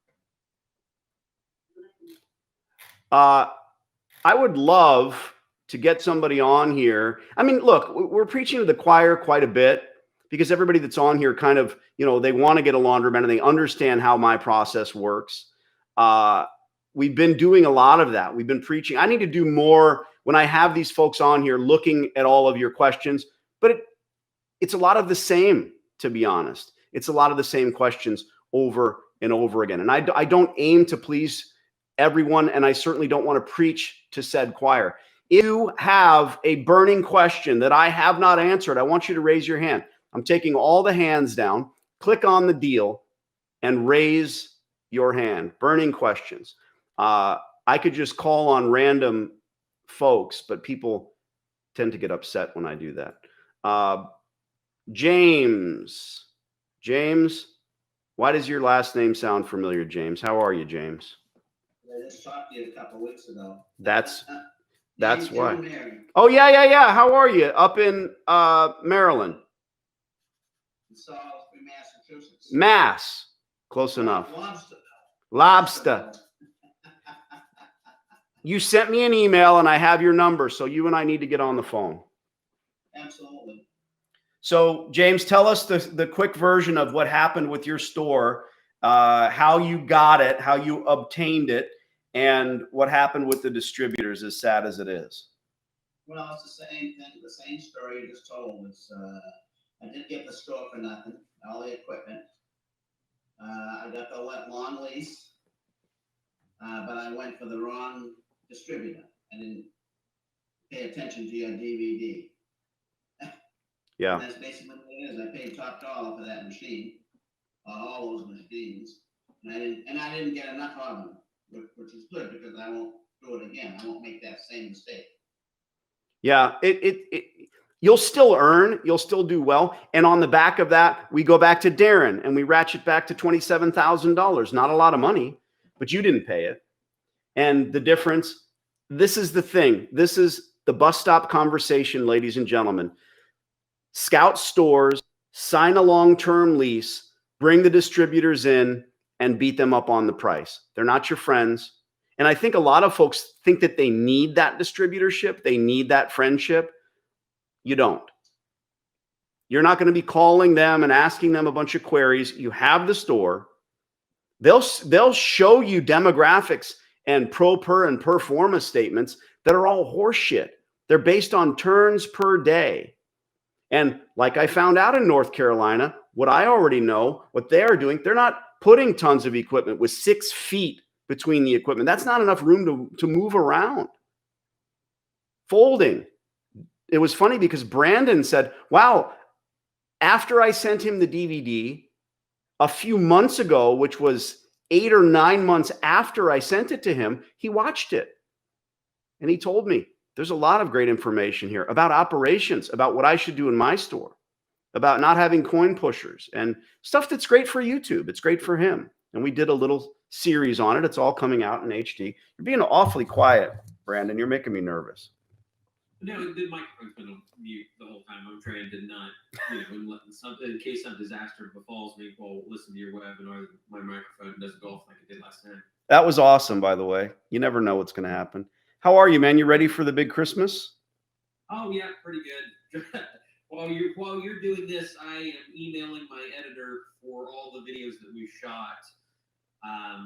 I would love to get somebody on here. I mean, look, we're preaching to the choir quite a bit because everybody that's on here kind of, they want to get a laundromat and they understand how my process works. We've been doing a lot of that. We've been preaching. I need to do more when I have these folks on here looking at all of your questions, but it's a lot of the same, to be honest. It's a lot of the same questions over and over again. And I don't aim to please everyone, and I certainly don't want to preach to said choir. If you have a burning question that I have not answered, I want you to raise your hand. I'm taking all the hands down. Click on the deal and raise your hand. Burning questions. I could just call on random folks, but people tend to get upset when I do that. James, why does your last name sound familiar, James? How are you, James? I just talked to you a couple weeks ago. That's James why. Mary. Oh, yeah. How are you? Up in Maryland. In Salisbury, Massachusetts. Mass. Close enough. Lobster. You sent me an email and I have your number, so you and I need to get on the phone. Absolutely. So, James, tell us the quick version of what happened with your store, how you got it, how you obtained it, and what happened with the distributors, as sad as it is. Well, it's the same thing, the same story you just told. It's I didn't get the store for nothing, all the equipment. I got the lawn lease, but I went for the wrong distributor. I didn't pay attention to your DVD. Yeah. And that's basically what it is. I paid top dollar for that machine, all those machines, and I didn't get enough of them, which is good because I won't do it again. I won't make that same mistake. Yeah, you'll still earn, you'll still do well. And on the back of that, we go back to Darren and we ratchet back to $27,000. Not a lot of money, but you didn't pay it. And the difference, this is the thing. This is the bus stop conversation, ladies and gentlemen. Scout stores, sign a long-term lease, bring the distributors in and beat them up on the price. They're not your friends. And I think a lot of folks think that they need that distributorship. They need that friendship. You don't. You're not going to be calling them and asking them a bunch of queries. You have the store. They'll show you demographics and per and per forma statements that are all horseshit. They're based on turns per day. And like I found out in North Carolina, what I already know, what they are doing, they're not putting tons of equipment with 6 feet between the equipment. That's not enough room to move around. Folding. It was funny because Brandon said, wow, after I sent him the DVD a few months ago, which was 8 or 9 months after I sent it to him, he watched it. And he told me, there's a lot of great information here about operations, about what I should do in my store, about not having coin pushers and stuff that's great for YouTube. It's great for him. And we did a little series on it. It's all coming out in HD. You're being awfully quiet, Brandon. You're making me nervous. No, the microphone's been on mute the whole time. I'm trying to not, in case some disaster befalls me, well, listen to your webinar. My microphone doesn't go off like it did last time. That was awesome, by the way. You never know what's going to happen. How are you, man? You ready for the big Christmas? Oh yeah, pretty good. While you're doing this, I am emailing my editor for all the videos that we shot,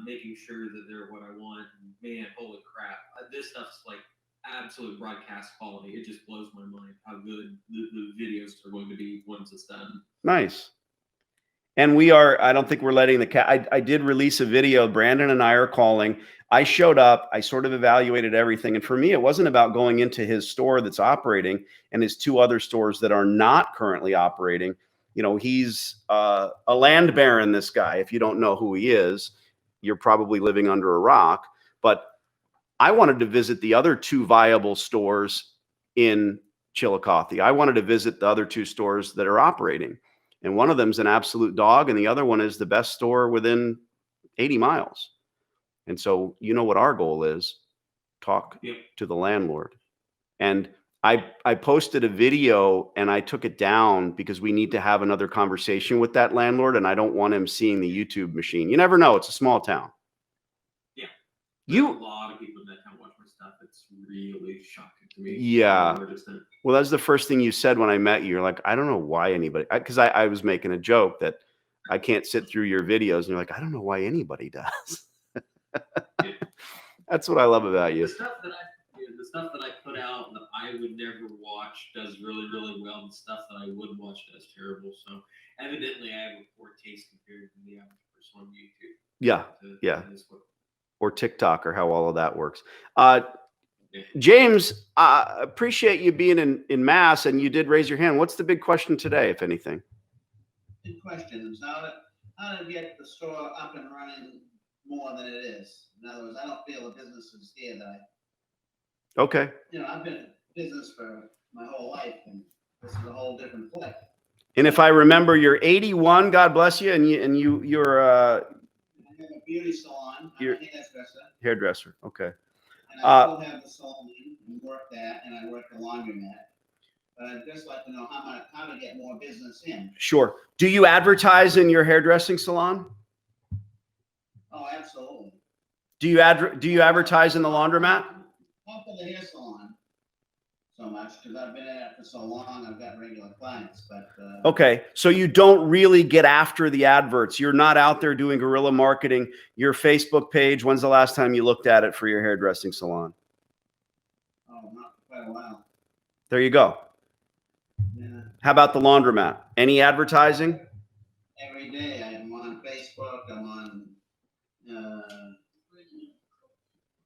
making sure that they're what I want. Man, holy crap! This stuff's like absolute broadcast quality. It just blows my mind how good the videos are going to be once it's done. Nice. And we are, I don't think we're letting the cat, I did release a video. Brandon and I are calling. I showed up, I sort of evaluated everything. And for me, it wasn't about going into his store that's operating and his 2 other stores that are not currently operating. You know, he's a land baron, this guy. If you don't know who he is, you're probably living under a rock. But I wanted to visit the other 2 viable stores in Chillicothe. I wanted to visit the other 2 stores that are operating. And one of them is an absolute dog, and the other one is the best store within 80 miles. And so you know what our goal is, talk to the landlord. And I posted a video and I took it down because we need to have another conversation with that landlord, and I don't want him seeing the YouTube machine. You never know. It's a small town. Yeah. A lot of people that don't watch my stuff. It's really shocking to me. Yeah. Well, that's the first thing you said when I met you. You're like, I don't know why anybody, because I was making a joke that I can't sit through your videos. And you're like, I don't know why anybody does. Yeah. That's what I love about you. The stuff that I put out that I would never watch does really, really well. The stuff that I would watch does terrible. So evidently I have a poor taste compared to the average person on YouTube. Yeah. Yeah. Or TikTok, or how all of that works. James, appreciate you being in Mass, and you did raise your hand. What's the big question today, if anything? Big question is how to get the store up and running more than it is. In other words, I don't feel the business is here that Okay. I've been in business for my whole life, and this is a whole different place. And if I remember, you're 81. God bless you. And you're I have a beauty salon. I'm a hairdresser. Okay. And I still have the salon and work that, and I work the laundromat. But I'd just like to know how to get more business in. Sure. Do you advertise in your hairdressing salon? Oh, absolutely. Do you advertise in the laundromat? Not for the hair salon so much, because I've been in it for so long. I've got regular clients, but okay, so you don't really get after the adverts. You're not out there doing guerrilla marketing. Your Facebook page, when's the last time you looked at it for your hairdressing salon? oh, not for quite a while. There you go. Yeah. How about the laundromat? Any advertising? Every day I'm on Facebook, I'm on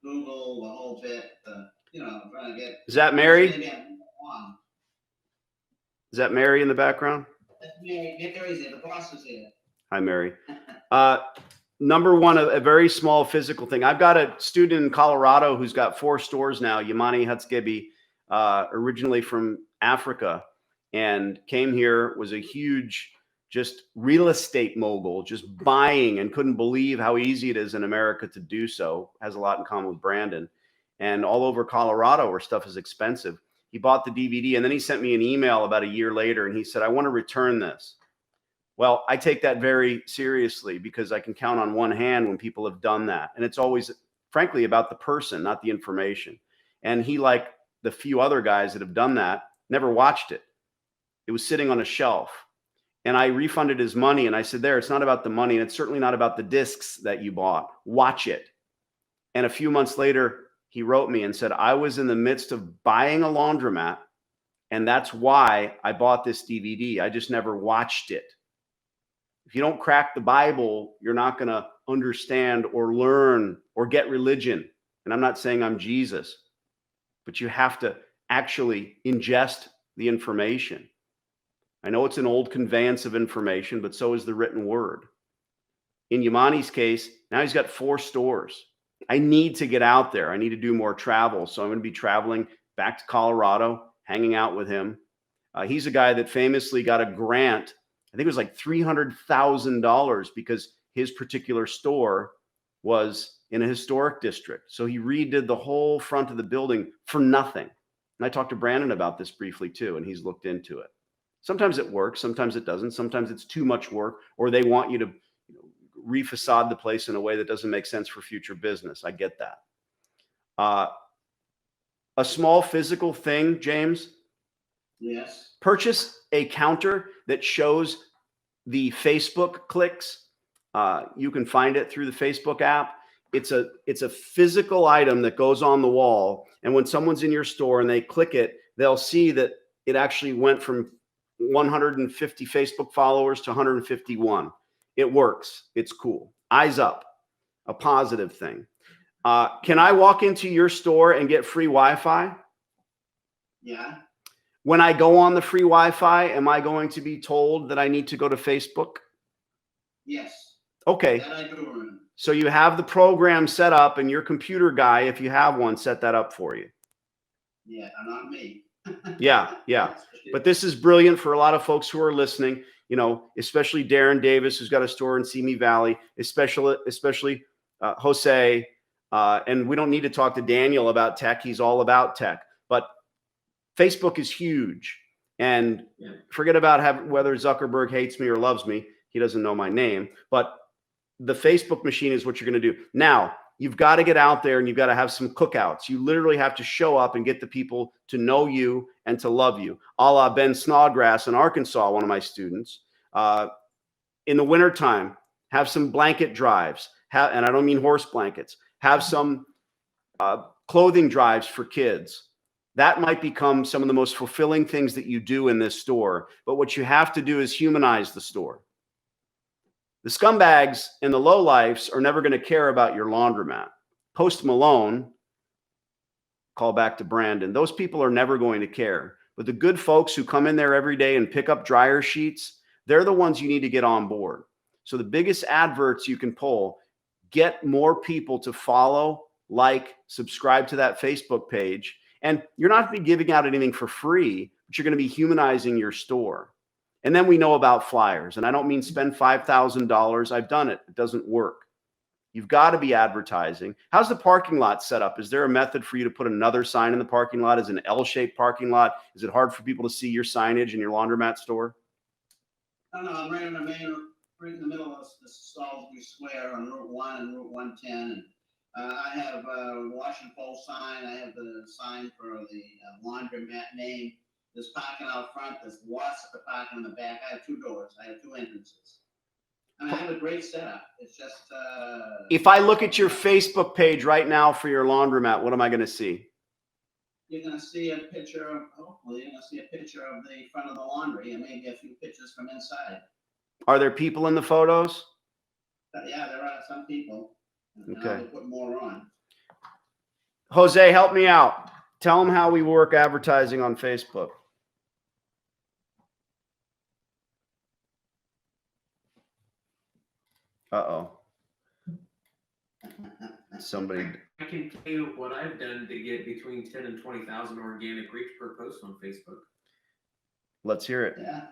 Google, the whole bit, trying to get. Is that Mary? On. Is that Mary in the background? That's Mary. Mary's here. The boss is here. Hi, Mary. Number one, a very small physical thing. I've got a student in Colorado who's got 4 stores now, Yamani Hatsgebi, originally from Africa, and came here, was a huge just real estate mogul, just buying, and couldn't believe how easy it is in America to do so. Has a lot in common with Brandon. And all over Colorado where stuff is expensive. He bought the DVD, and then he sent me an email about a year later, and he said, I want to return this. Well, I take that very seriously because I can count on one hand when people have done that. And it's always, frankly, about the person, not the information. And he, like the few other guys that have done that, never watched it. It was sitting on a shelf. And I refunded his money, and I said, it's not about the money, and it's certainly not about the discs that you bought. Watch it. And a few months later, he wrote me and said, I was in the midst of buying a laundromat. And that's why I bought this DVD. I just never watched it. If you don't crack the Bible, you're not going to understand or learn or get religion. And I'm not saying I'm Jesus, but you have to actually ingest the information. I know it's an old conveyance of information, but so is the written word. In Yamani's case, now he's got 4 stores. I need to get out there. I need to do more travel. So I'm going to be traveling back to Colorado, hanging out with him. He's a guy that famously got a grant. I think it was like $300,000 because his particular store was in a historic district. So he redid the whole front of the building for nothing. And I talked to Brandon about this briefly too, and he's looked into it. Sometimes it works, sometimes it doesn't. Sometimes it's too much work, or they want you to refacade the place in a way that doesn't make sense for future business. I get that. A small physical thing, James. Yes. Purchase a counter that shows the Facebook clicks. You can find it through the Facebook app. It's a physical item that goes on the wall. And when someone's in your store and they click it, they'll see that it actually went from 150 Facebook followers to 151. It works. It's cool. Eyes up. A positive thing. Can I walk into your store and get free Wi-Fi? Yeah. When I go on the free Wi-Fi, am I going to be told that I need to go to Facebook? Yes. Okay. That I do remember. So you have the program set up, and your computer guy, if you have one, set that up for you. Yeah, not me. Yeah. But this is brilliant for a lot of folks who are listening, you know, especially Darren Davis, who's got a store in Simi Valley, especially Jose. And we don't need to talk to Daniel about tech. He's all about tech. But Facebook is huge. And forget about whether Zuckerberg hates me or loves me. He doesn't know my name. But the Facebook machine is what you're going to do. Now, you've got to get out there and you've got to have some cookouts. You literally have to show up and get the people to know you and to love you. A la Ben Snodgrass in Arkansas, one of my students. In the wintertime, have some blanket drives. And I don't mean horse blankets. Have some clothing drives for kids. That might become some of the most fulfilling things that you do in this store. But what you have to do is humanize the store. The scumbags and the lowlifes are never going to care about your laundromat. Post Malone, call back to Brandon, those people are never going to care. But the good folks who come in there every day and pick up dryer sheets, they're the ones you need to get on board. So the biggest adverts you can pull, get more people to follow, like, subscribe to that Facebook page. And you're not going to be giving out anything for free, but you're going to be humanizing your store. And then we know about flyers. And I don't mean spend $5,000. I've done it. It doesn't work. You've got to be advertising. How's the parking lot set up? Is there a method for you to put another sign in the parking lot? Is it an L-shaped parking lot? Is it hard for people to see your signage in your laundromat store? No, I'm right in the right in the middle of the Salisbury Square on Route 1 and Route 110. And I have a wash and pole sign. I have the sign for the laundromat name. There's parking out front. There's lots of parking in the back. I have 2 doors. I have 2 entrances. I mean, I have a great setup. It's just. If I look at your Facebook page right now for your laundromat, what am I going to see? You're going to see a picture of, hopefully, you're going to see a picture of the front of the laundry and maybe a few pictures from inside. Are there people in the photos? But yeah, there are some people. Okay. I'll put more on. Jose, help me out. Tell them how we work advertising on Facebook. Uh-oh. Somebody. I can tell you what I've done to get between 10 and 20,000 organic reach per post on Facebook. Let's hear it. Yeah.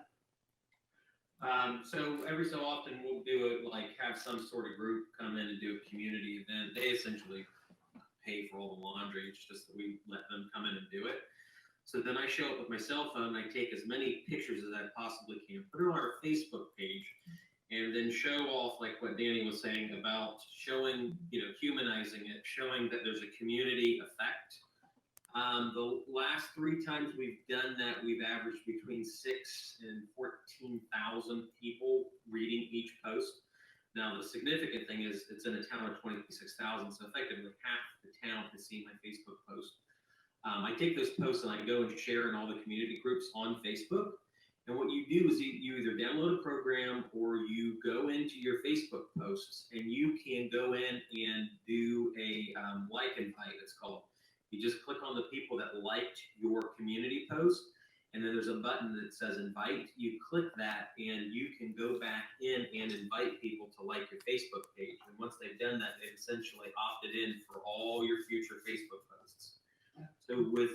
So every so often we'll do it, like have some sort of group come in and do a community event. They essentially pay for all the laundry. It's just that we let them come in and do it. So then I show up with my cell phone. I take as many pictures as I possibly can, put it on our Facebook page, and then show off like what Danny was saying about showing, humanizing it, showing that there's a community effect. The last 3 times we've done that, we've averaged between 6,000 and 14,000 people reading each post. Now, the significant thing is it's in a town of 26,000, so effectively half the town has seen my Facebook post. I take those posts and I go and share in all the community groups on Facebook. And what you do is you either download a program or you go into your Facebook posts and you can go in and do a like invite, it's called. You just click on the people that liked your community post, and then there's a button that says invite. You click that and you can go back in and invite people to like your Facebook page. And once they've done that, they've essentially opted in for all your future Facebook posts. So with,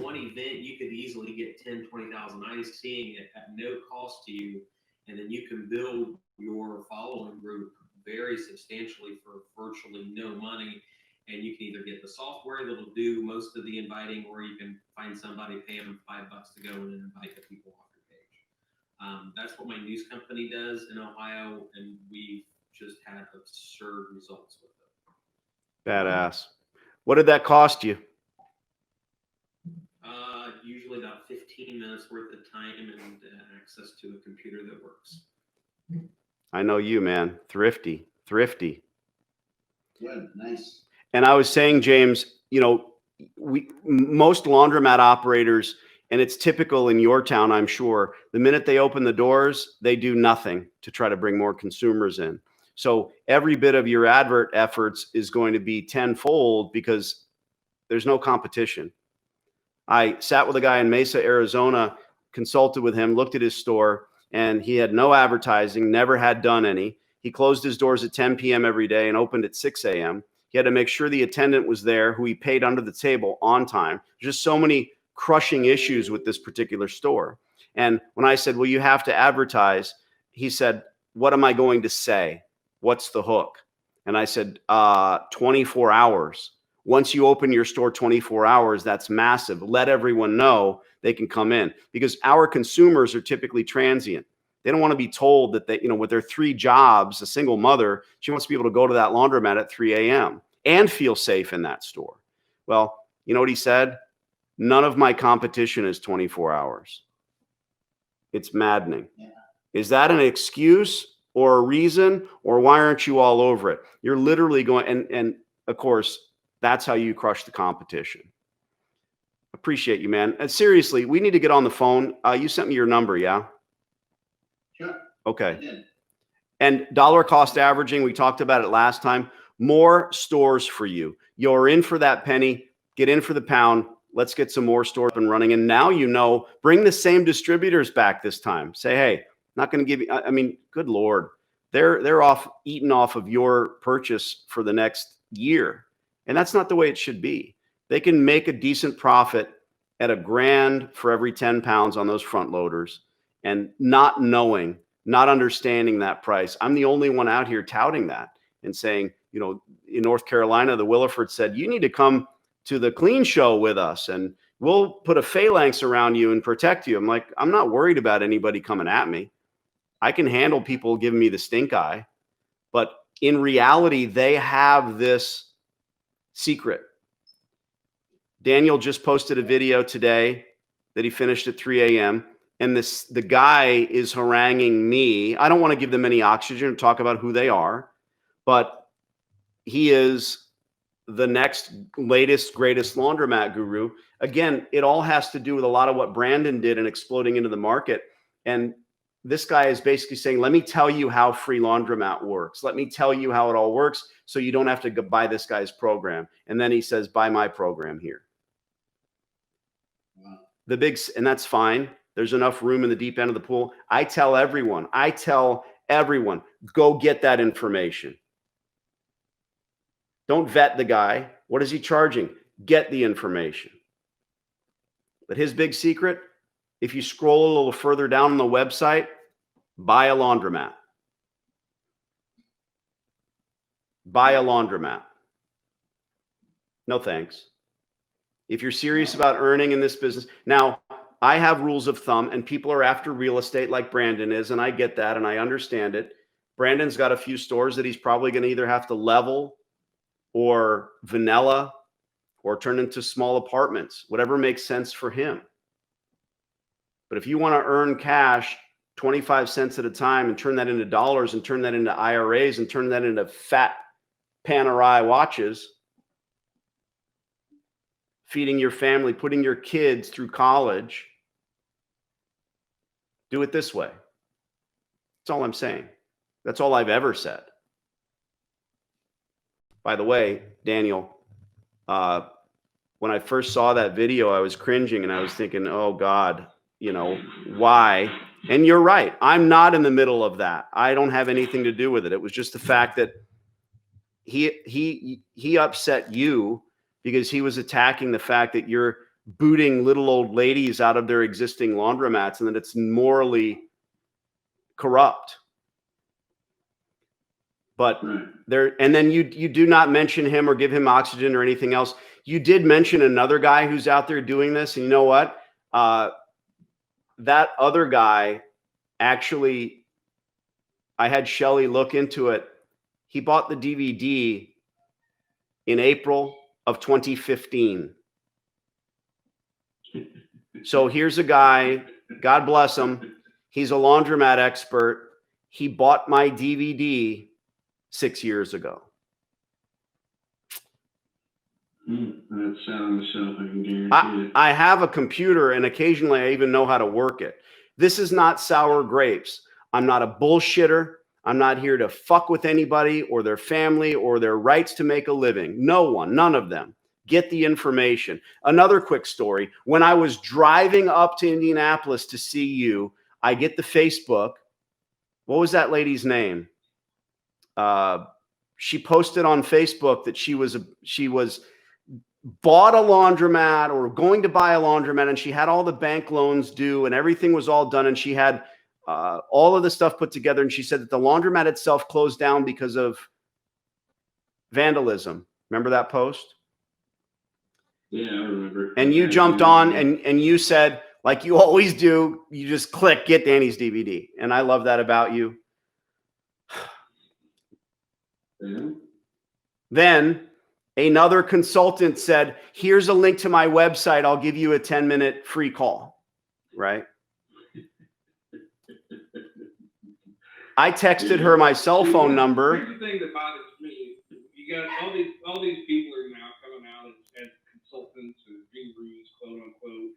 one event, you could easily get 10, 20,000 eyes seeing it at no cost to you. And then you can build your following group very substantially for virtually no money. And you can either get the software that'll do most of the inviting, or you can find somebody, pay them $5 to go and invite the people off your page. That's what my news company does in Ohio, and we've just had absurd results with it. Badass. What did that cost you? Usually about 15 minutes worth of time and access to a computer that works. I know you, man. Thrifty. Good, nice. And I was saying, James, most laundromat operators, and it's typical in your town, I'm sure, the minute they open the doors, they do nothing to try to bring more consumers in. So every bit of your advert efforts is going to be tenfold because there's no competition. I sat with a guy in Mesa, Arizona, consulted with him, looked at his store, and he had no advertising, never had done any. He closed his doors at 10 p.m. every day and opened at 6 a.m. He had to make sure the attendant was there, who he paid under the table on time. Just so many crushing issues with this particular store. And when I said, well, you have to advertise, he said, what am I going to say? What's the hook? And I said, 24 hours. Once you open your store 24 hours, that's massive. Let everyone know they can come in, because our consumers are typically transient. They don't want to be told that they, with their 3 jobs, a single mother, she wants to be able to go to that laundromat at 3 a.m. and feel safe in that store. Well, you know what he said? None of my competition is 24 hours. It's maddening. Yeah. Is that an excuse or a reason, or why aren't you all over it? You're literally going, and of course, that's how you crush the competition. Appreciate you, man. And seriously, we need to get on the phone. You sent me your number, yeah? Sure. Okay. And dollar cost averaging, we talked about it last time. More stores for you. You're in for that penny. Get in for the pound. Let's get some more stores up and running. And now bring the same distributors back this time. Say, hey, not going to give you, I mean, good Lord. They're eating off of your purchase for the next year. And that's not the way it should be. They can make a decent profit at $1,000 for every 10 pounds on those front loaders, and not understanding that price. I'm the only one out here touting that and saying, in North Carolina, the Williford said, you need to come to the clean show with us and we'll put a phalanx around you and protect you. I'm like, I'm not worried about anybody coming at me. I can handle people giving me the stink eye. But in reality, they have this secret. Daniel just posted a video today that he finished at 3 a.m. And the guy is haranguing me. I don't want to give them any oxygen or talk about who they are, but he is the next latest, greatest laundromat guru. Again, it all has to do with a lot of what Brandon did in exploding into the market. And this guy is basically saying, let me tell you how free laundromat works. Let me tell you how it all works so you don't have to buy this guy's program. And then he says, buy my program here. Wow. And that's fine. There's enough room in the deep end of the pool. I tell everyone, go get that information. Don't vet the guy. What is he charging? Get the information. But his big secret, if you scroll a little further down on the website, buy a laundromat. Buy a laundromat. No thanks. If you're serious about earning in this business. Now, I have rules of thumb, and people are after real estate like Brandon is, and I get that, and I understand it. Brandon's got a few stores that he's probably going to either have to level or vanilla or turn into small apartments, whatever makes sense for him. But if you want to earn cash 25 cents at a time and turn that into dollars and turn that into IRAs and turn that into fat Panerai watches, feeding your family, putting your kids through college, do it this way. That's all I'm saying. That's all I've ever said. By the way, Daniel, when I first saw that video, I was cringing and I was thinking, oh God, you know, why? And you're right. I'm not in the middle of that. I don't have anything to do with it. It was just the fact that he upset you because he was attacking the fact that you're booting little old ladies out of their existing laundromats and that it's morally corrupt. But there, and then you do not mention him or give him oxygen or anything else. You did mention another guy who's out there doing this, and you know what? That other guy, actually, I had Shelly look into it. He bought the DVD in April of 2015. So here's a guy, God bless him. He's a laundromat expert. He bought my DVD 6 years ago. That's sad on the shelf, I can guarantee it. I have a computer, and occasionally I even know how to work it. This is not sour grapes. I'm not a bullshitter. I'm not here to fuck with anybody or their family or their rights to make a living. No one, none of them. Get the information. Another quick story. When I was driving up to Indianapolis to see you, I get the Facebook. What was that lady's name? She posted on Facebook that she was bought a laundromat or going to buy a laundromat, and she had all the bank loans due and everything was all done, and she had all of the stuff put together, and she said that the laundromat itself closed down because of vandalism. Remember that post? Yeah, I remember. And you jumped on and you said, like you always do, you just click, get Danny's DVD. And I love that about you. Yeah. Then another consultant said, here's a link to my website. I'll give you a 10-minute free call. Right? I texted her my cell phone number. Here's the thing that bothers me. You got all these people are now coming out as consultants or gurus, quote unquote.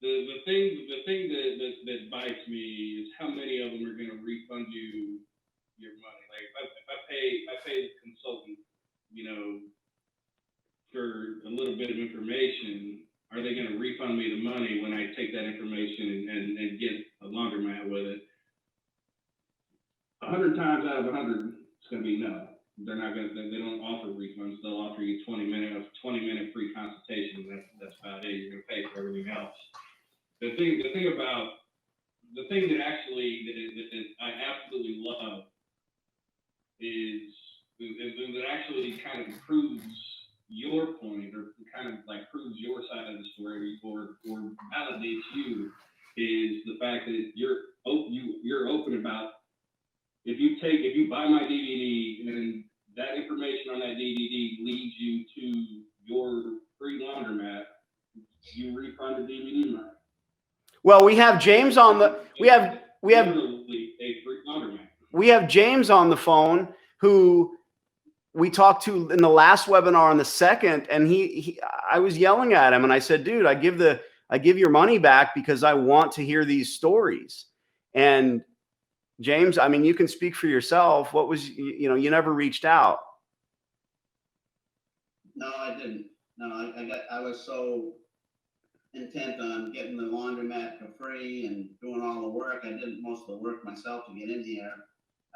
The thing that bites me is how many of them are going to refund you your money. Like if I pay the consultant, you know, for a little bit of information, are they going to refund me the money when I take that information and get a laundromat with it? 100 times out of 100, it's going to be no. They're not going to. They don't offer refunds. They'll offer you 20-minute free consultation. That's about it. You're going to pay for everything else. The thing that I absolutely love is that actually kind of proves your point, or kind of like proves your side of the story, or validates you, is the fact that you're open about. If you buy my DVD and that information on that DVD leads you to your free laundromat, you refund the DVD money. Well, we have James on the we have Literally a free laundromat. We have James on the phone who we talked to in the last webinar on the second, and I was yelling at him and I said, dude, I give your money back because I want to hear these stories. And James, I mean, you can speak for yourself. What was, you never reached out. No, I didn't. No, I was so intent on getting the laundromat for free and doing all the work. I did most of the work myself to get in here.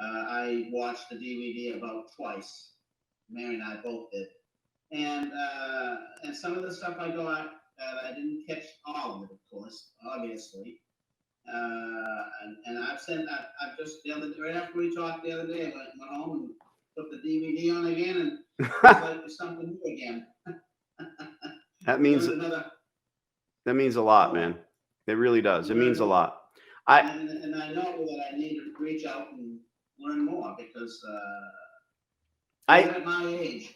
I watched the DVD about twice. Mary and I both did. And some of the stuff I got, I didn't catch all of it, of course, obviously. And I've just right after we talked the other day, I went home and put the DVD on again, and it's like something new again. That means a lot, man. It really does. It means a lot. And I know that I need to reach out and learn more because I'm at my age.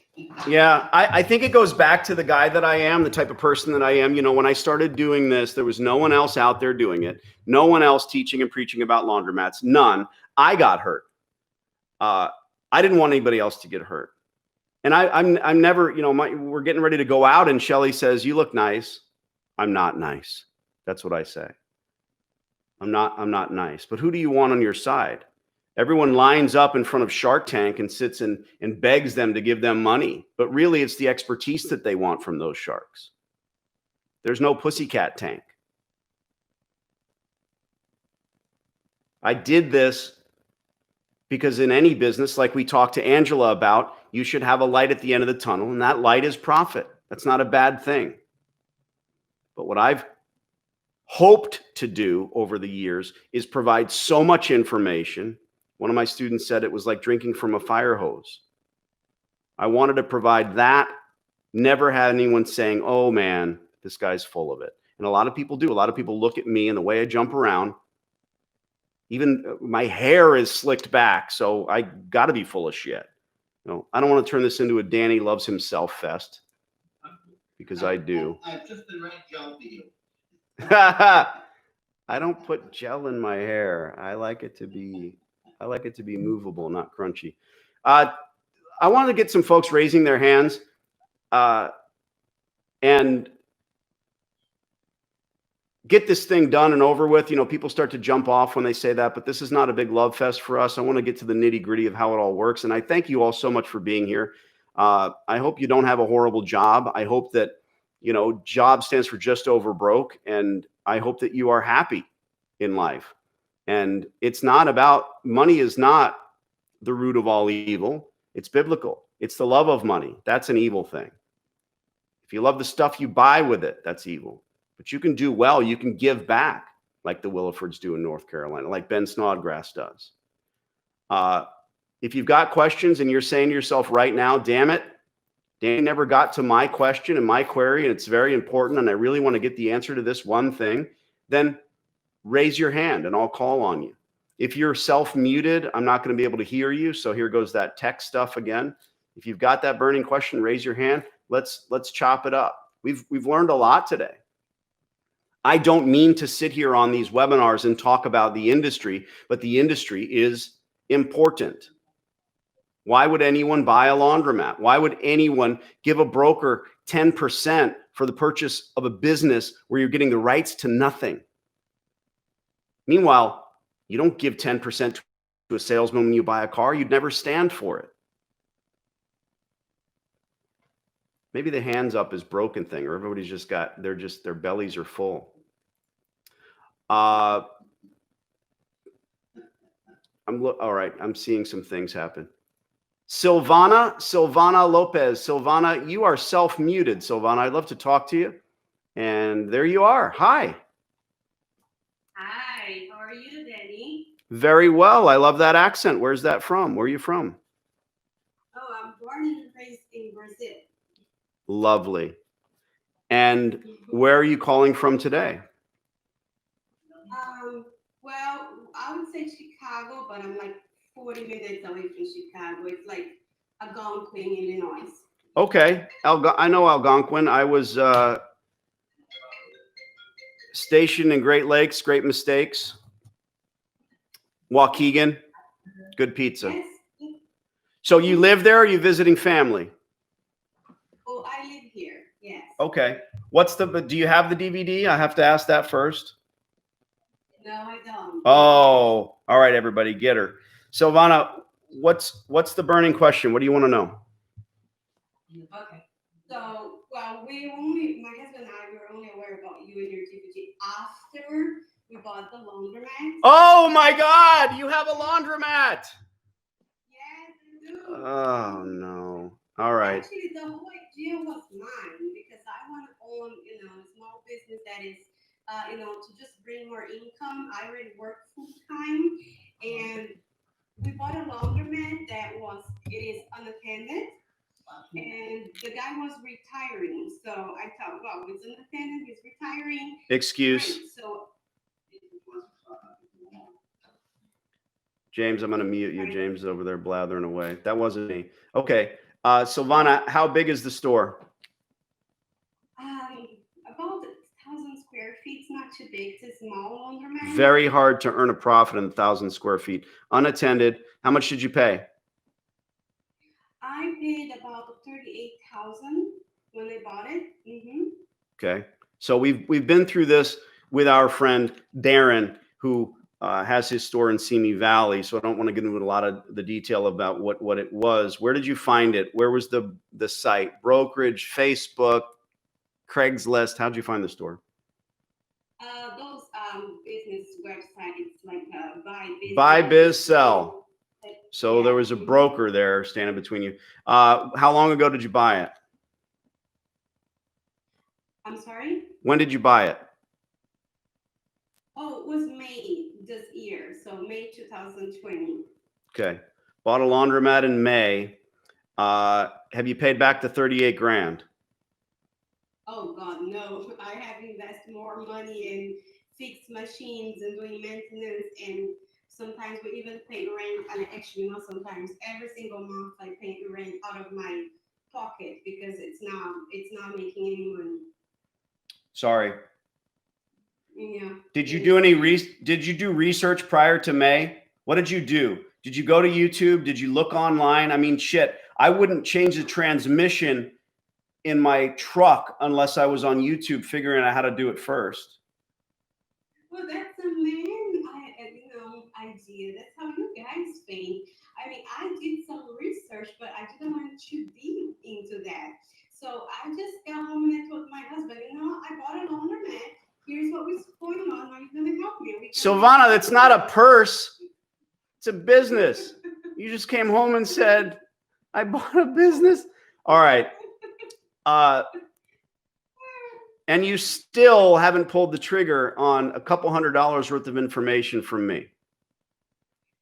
Yeah, I think it goes back to the guy that I am, the type of person that I am. When I started doing this, there was no one else out there doing it. No one else teaching and preaching about laundromats. None. I got hurt. I didn't want anybody else to get hurt. And I'm never, you know, we're getting ready to go out and Shelly says, "You look nice." I'm not nice. That's what I say. I'm not nice. But who do you want on your side? Everyone lines up in front of Shark Tank and sits and begs them to give them money. But really, it's the expertise that they want from those sharks. There's no pussycat tank. I did this because in any business, like we talked to Angela about, you should have a light at the end of the tunnel, and that light is profit. That's not a bad thing. But what I've hoped to do over the years is provide so much information. One of my students said it was like drinking from a fire hose. I wanted to provide that, never had anyone saying, "Oh man, this guy's full of it." And a lot of people do. A lot of people look at me and the way I jump around. Even my hair is slicked back, so I got to be full of shit. You know, I don't want to turn this into a Danny loves himself fest, because I do. I've just been ready to gel for you. I don't put gel in my hair. I like it to be movable, not crunchy. I want to get some folks raising their hands and get this thing done and over with. You know, people start to jump off when they say that, but this is not a big love fest for us. I want to get to the nitty gritty of how it all works. And I thank you all so much for being here. I hope you don't have a horrible job. I hope that, you know, job stands for just over broke. And I hope that you are happy in life. And it's not about, money is not the root of all evil. It's biblical. It's the love of money. That's an evil thing. If you love the stuff you buy with it, that's evil. But you can do well. You can give back like the Willifords do in North Carolina, like Ben Snodgrass does. If you've got questions and you're saying to yourself right now, damn it, Danny never got to my question and my query, and it's very important, and I really want to get the answer to this one thing, then raise your hand and I'll call on you. If you're self-muted, I'm not going to be able to hear you. So here goes that tech stuff again. If you've got that burning question, raise your hand. Let's chop it up. We've learned a lot today. I don't mean to sit here on these webinars and talk about the industry, but the industry is important. Why would anyone buy a laundromat? Why would anyone give a broker 10% for the purchase of a business where you're getting the rights to nothing? Meanwhile, you don't give 10% to a salesman when you buy a car. You'd never stand for it. Maybe the hands up is broken thing, or everybody's just got, their bellies are full. All right, I'm seeing some things happen. Silvana Lopez. Silvana, you are self-muted. Silvana, I'd love to talk to you. And there you are. Hi. Hi, how are you, Danny? Very well. I love that accent. Where's that from? Where are you from? Oh, I'm born and raised in Brazil. Lovely. And where are you calling from today? Well, I would say Chicago, but I'm like 40 minutes away from Chicago. It's like Algonquin, Illinois. Okay. I know Algonquin. I was stationed in Great Lakes, Great Mistakes. Waukegan, good pizza. Yes. So you live there, or are you visiting family? Oh, I live here, yes. Okay. Do you have the DVD? I have to ask that first. No, I don't. Oh, all right, everybody, get her. Silvana, what's the burning question? What do you want to know? Okay. So, well, my husband and I were only aware about you and your DVD after we bought the laundromat. Oh my God, you have a laundromat. Yes, I do. Oh no. All right. Actually, the whole idea was mine because I want to own, a small business that is, to just bring more income. I already work full time, and we bought a laundromat that is unattended, and the guy was retiring. So I thought, well, he's unattended, he's retiring. Excuse. Right, so James, I'm going to mute you. James is over there blathering away. That wasn't me. Okay. Silvana, how big is the store? About 1,000 square feet. It's not too big. It's a small laundromat. Very hard to earn a profit in 1,000 square feet. Unattended. How much did you pay? I paid about 38,000 when I bought it. Okay. So we've been through this with our friend Darren, who has his store in Simi Valley. So I don't want to get into a lot of the detail about what it was. Where did you find it? Where was the site? Brokerage, Facebook, Craigslist? How'd you find the store? Those business website, it's like Buy, biz, sell. So there was a broker there standing between you. How long ago did you buy it? I'm sorry? When did you buy it? Oh, it was May this year, so May 2020. Okay. Bought a laundromat in May. Have you paid back the 38 grand? Oh God, no. I have invested more money in fixed machines and doing maintenance, and sometimes we even pay rent, and actually not sometimes, every single month I pay the rent out of my pocket because it's not making any money. Sorry. Yeah. Did you do research prior to May? What did you do? Did you go to YouTube? Did you look online? I mean, shit, I wouldn't change the transmission in my truck unless I was on YouTube figuring out how to do it first. Well, that's a idea. That's how you guys think. I mean, I did some research, but I didn't want to deep into that. So I just got home and I told my husband, I bought a laundromat. Here's what was going on. Are you going to help me? Silvana, that's not a purse. It's a business. You just came home and said, I bought a business. All right. And you still haven't pulled the trigger on a couple $100 worth of information from me.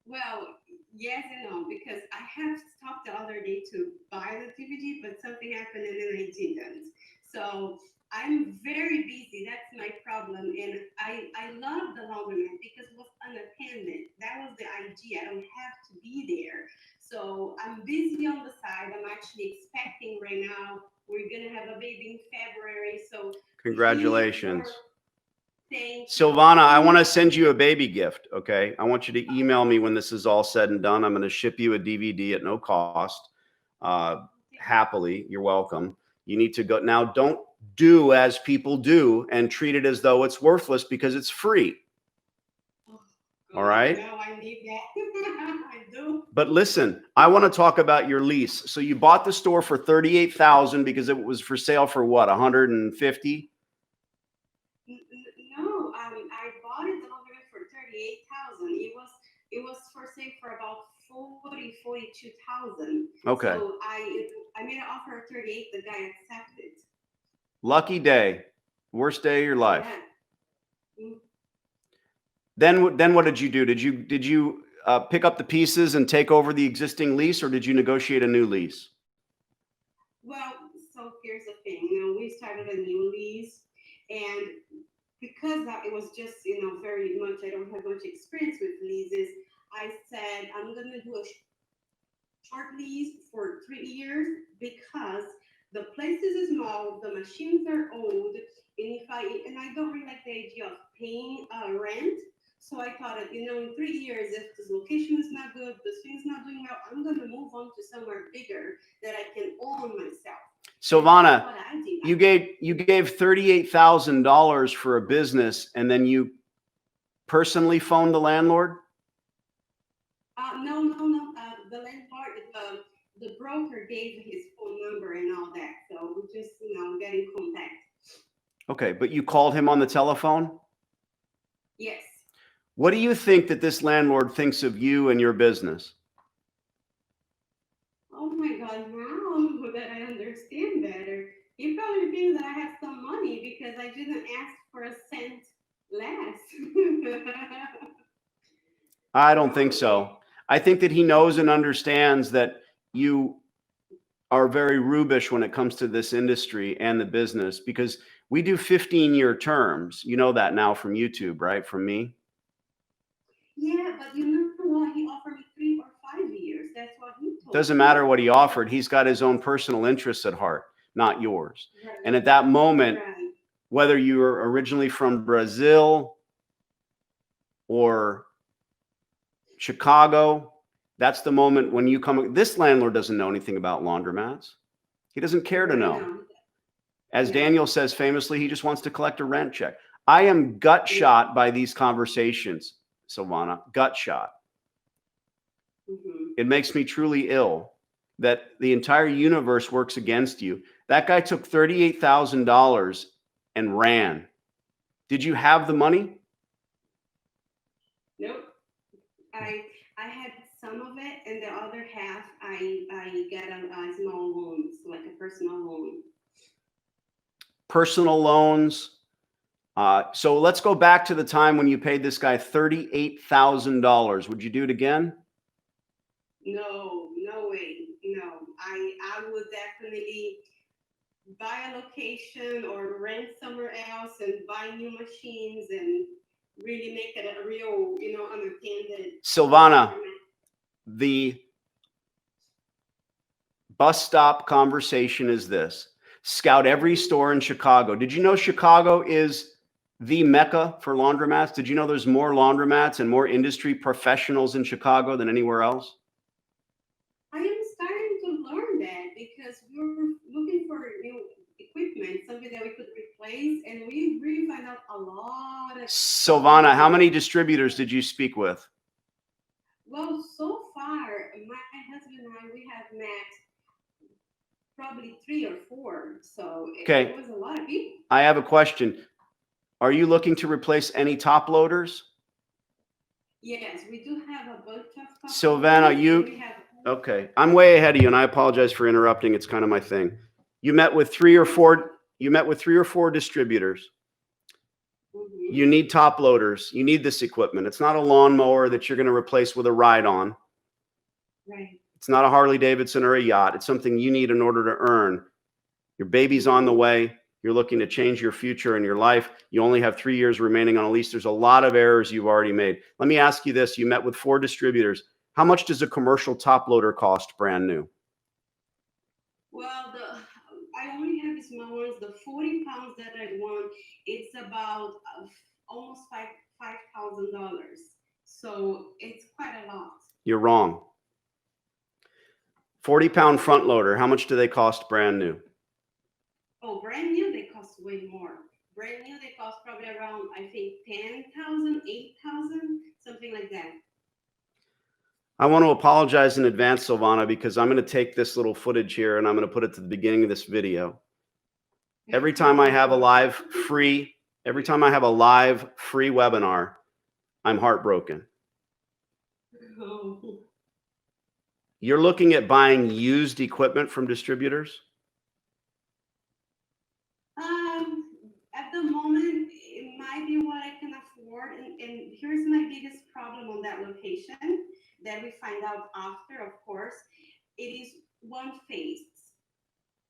Well, yes and no, because I had stopped the other day to buy the DVD, but something happened and then I didn't. So I'm very busy. That's my problem. And I love the laundromat because it was unattended. That was the idea. I don't have to be there. So I'm busy on the side. I'm actually expecting right now. We're going to have a baby in February. So congratulations. Thank Silvana, I want to send you a baby gift. Okay. I want you to email me when this is all said and done. I'm going to ship you a DVD at no cost. Happily. You're welcome. You need to go now. Don't do as people do and treat it as though it's worthless because it's free. All right. No, I need that. I do. But listen, I want to talk about your lease. So you bought the store for $38,000 because it was for sale for what, 150? No, I bought it for 38,000. It was for sale for about 42,000. Okay. So I made an offer of 38. The guy accepted. Lucky day, worst day of your life. Yeah. Then what did you do? Did you pick up the pieces and take over the existing lease, or did you negotiate a new lease? Well, so here's the thing. We started a new lease, and because it was just very much, I don't have much experience with leases. I said I'm gonna do a short lease for 3 years because the place is small, the machines are old, and I don't really like the idea of paying rent. So I thought, in 3 years, if this location is not good, this thing's not doing well, I'm going to move on to somewhere bigger that I can own myself. Silvana, you gave $38,000 for a business, and then you personally phoned the landlord? No. The landlord, the broker gave his phone number and all that. So we just, get in contact. Okay, but you called him on the telephone? Yes. What do you think that this landlord thinks of you and your business? Oh my God, now that I understand better, he probably thinks that I have some money because I didn't ask for a cent less. I don't think so. I think that he knows and understands that you are very rubish when it comes to this industry and the business, because we do 15-year terms. You know that now from YouTube, right? From me. Yeah, but you know what? He offered me 3 or 5 years. That's what he told me. Doesn't matter what he offered. He's got his own personal interests at heart, not yours. Right. And at that moment, Right. whether you were originally from Brazil or Chicago That's the moment when you come. This landlord doesn't know anything about laundromats. He doesn't care to know. As Daniel says famously, he just wants to collect a rent check. I am gut shot by these conversations, Silvana, gut shot. It makes me truly ill that the entire universe works against you. That guy took $38,000 and ran. Did you have the money? Nope. I had some of it, and the other half I got a small loan, so like a personal loan. Personal loans. So let's go back to the time when you paid this guy $38,000. Would you do it again? No, no way. No, I would definitely buy a location or rent somewhere else and buy new machines and really make it a real, unattended. Silvana, the bus stop conversation is this. Scout every store in Chicago. Did you know Chicago is the mecca for laundromats? Did you know there's more laundromats and more industry professionals in Chicago than anywhere else? I am starting to learn that because we were looking for new equipment, something that we could replace, and we really find out a lot of. Silvana, how many distributors did you speak with? Well, so far, my husband and I, we have met probably 3 or 4. So it was a lot of people. I have a question. Are you looking to replace any top loaders? Yes, we do have a bunch of. Silvana, okay. I'm way ahead of you, and I apologize for interrupting. It's kind of my thing. You met with 3 or 4. You met with 3 or 4 distributors. You need top loaders. You need this equipment. It's not a lawnmower that you're going to replace with a ride-on. Right. It's not a Harley Davidson or a yacht. It's something you need in order to earn. Your baby's on the way. You're looking to change your future and your life. You only have 3 years remaining on a lease. There's a lot of errors you've already made. Let me ask you this. You met with 4 distributors. How much does a commercial top loader cost brand new? Well, I only have small ones. The 40 pounds that I want, it's about almost $5,000. So it's quite a lot. You're wrong. 40-pound front loader. How much do they cost brand new? Oh, brand new, they cost way more. Brand new, they cost probably around, I think, 10,000, 8,000, something like that. I want to apologize in advance, Silvana, because I'm going to take this little footage here and I'm going to put it to the beginning of this video. Every time I have a live free webinar, I'm heartbroken. Oh. You're looking at buying used equipment from distributors? At the moment, it might be what I can afford. And here's my biggest problem on that location that we find out after, of course. It is one phase.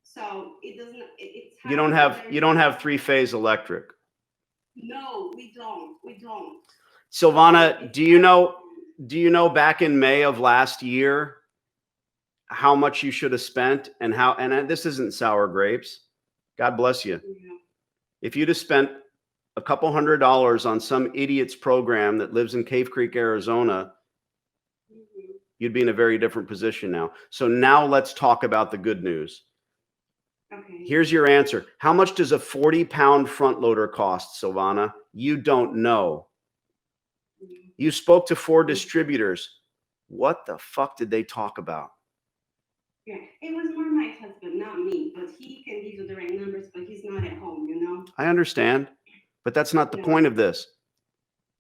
So it doesn't, it's You don't have 3-phase electric. No, we don't. Silvana, do you know back in May of last year how much you should have spent and this isn't sour grapes. God bless you. Yeah. If you'd have spent a couple $100 on some idiot's program that lives in Cave Creek, Arizona, you'd be in a very different position now. So now let's talk about the good news. Okay. Here's your answer. How much does a 40-pound front loader cost, Silvana? You don't know. You spoke to 4 distributors. What the fuck did they talk about? Yeah, it was more my husband, not me, but he can give you the right numbers, but he's not at home, I understand, but that's not the point of this.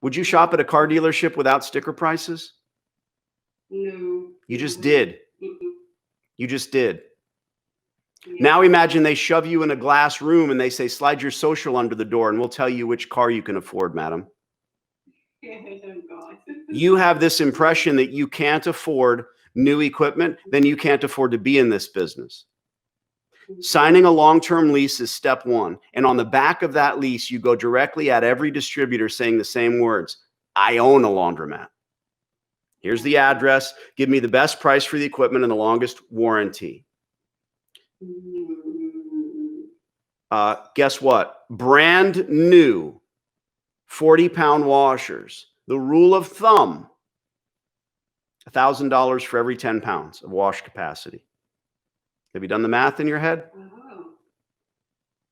Would you shop at a car dealership without sticker prices? No. You just did. Mm-mm. You just did. Yeah. Now imagine they shove you in a glass room and they say, slide your social under the door and we'll tell you which car you can afford, madam. Oh, God. You have this impression that you can't afford new equipment, then you can't afford to be in this business. Signing a long-term lease is step 1. And on the back of that lease, you go directly at every distributor saying the same words. I own a laundromat. Here's the address. Give me the best price for the equipment and the longest warranty. Guess what? Brand new 40-pound washers. The rule of thumb, $1,000 for every 10 pounds of wash capacity. Have you done the math in your head? Oh,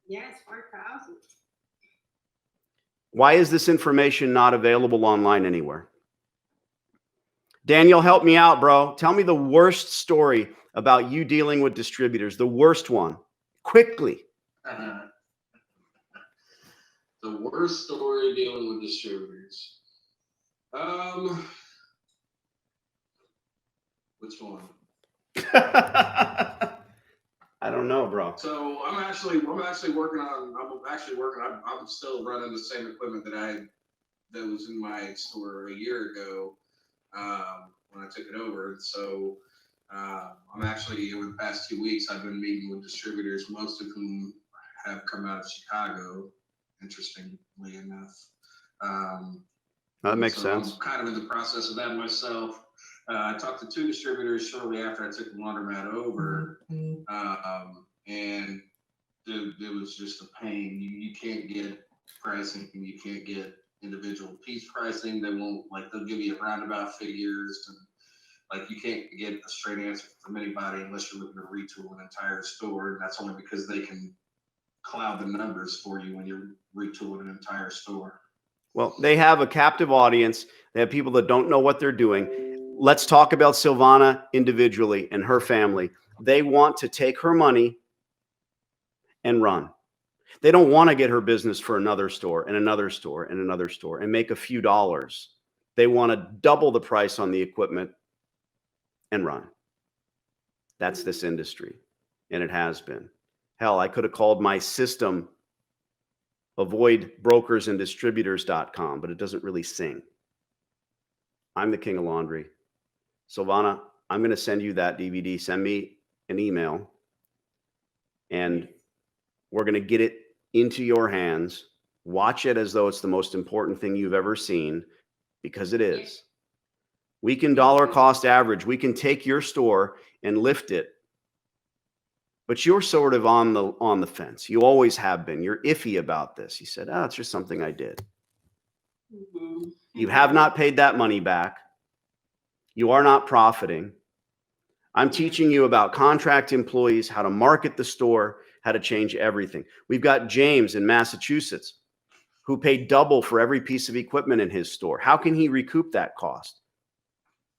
yes, 4,000. Why is this information not available online anywhere? Daniel, help me out, bro. Tell me the worst story about you dealing with distributors, the worst one, quickly. The worst story dealing with distributors. Which one? I don't know, bro. So I'm actually working on. I'm still running the same equipment that was in my store a year ago when I took it over. So I'm actually, over the past 2 weeks, I've been meeting with distributors, most of whom have come out of Chicago, interestingly enough. That makes so sense. I'm kind of in the process of that myself. I talked to 2 distributors shortly after I took the laundromat over, and it was just a pain. You can't get pricing, you can't get individual piece pricing. They won't, like, they'll give you roundabout figures, and like, you can't get a straight answer from anybody unless you're looking to retool an entire store. And that's only because they can cloud the numbers for you when you're retooling an entire store. Well, they have a captive audience. They have people that don't know what they're doing. Let's talk about Silvana individually and her family. They want to take her money and run. They don't want to get her business for another store and another store and another store and make a few dollars. They want to double the price on the equipment and run. That's this industry, and it has been. Hell, I could have called my system avoidbrokersanddistributors.com, but it doesn't really sing. I'm the king of laundry. Silvana, I'm going to send you that DVD. Send me an email, and we're going to get it into your hands. Watch it as though it's the most important thing you've ever seen, because it is. We can dollar cost average. We can take your store and lift it. But you're sort of on the fence. You always have been. You're iffy about this. You said, oh, it's just something I did. Mm-hmm. You have not paid that money back. You are not profiting. I'm teaching you about contract employees, how to market the store, how to change everything. We've got James in Massachusetts who paid double for every piece of equipment in his store. How can he recoup that cost?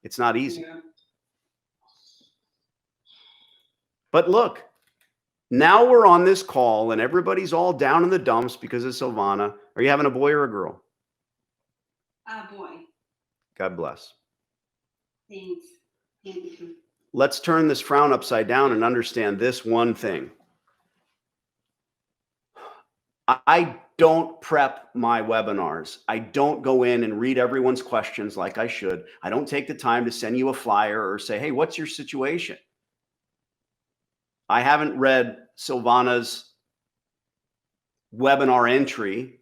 It's not easy. Yeah. But look, now we're on this call and everybody's all down in the dumps because of Silvana. Are you having a boy or a girl? Boy, God bless. thanks. Thank you. Let's turn this frown upside down and understand this one thing. I don't prep my webinars. I don't go in and read everyone's questions like I should. I don't take the time to send you a flyer or say, hey, what's your situation? I haven't read Silvana's webinar entry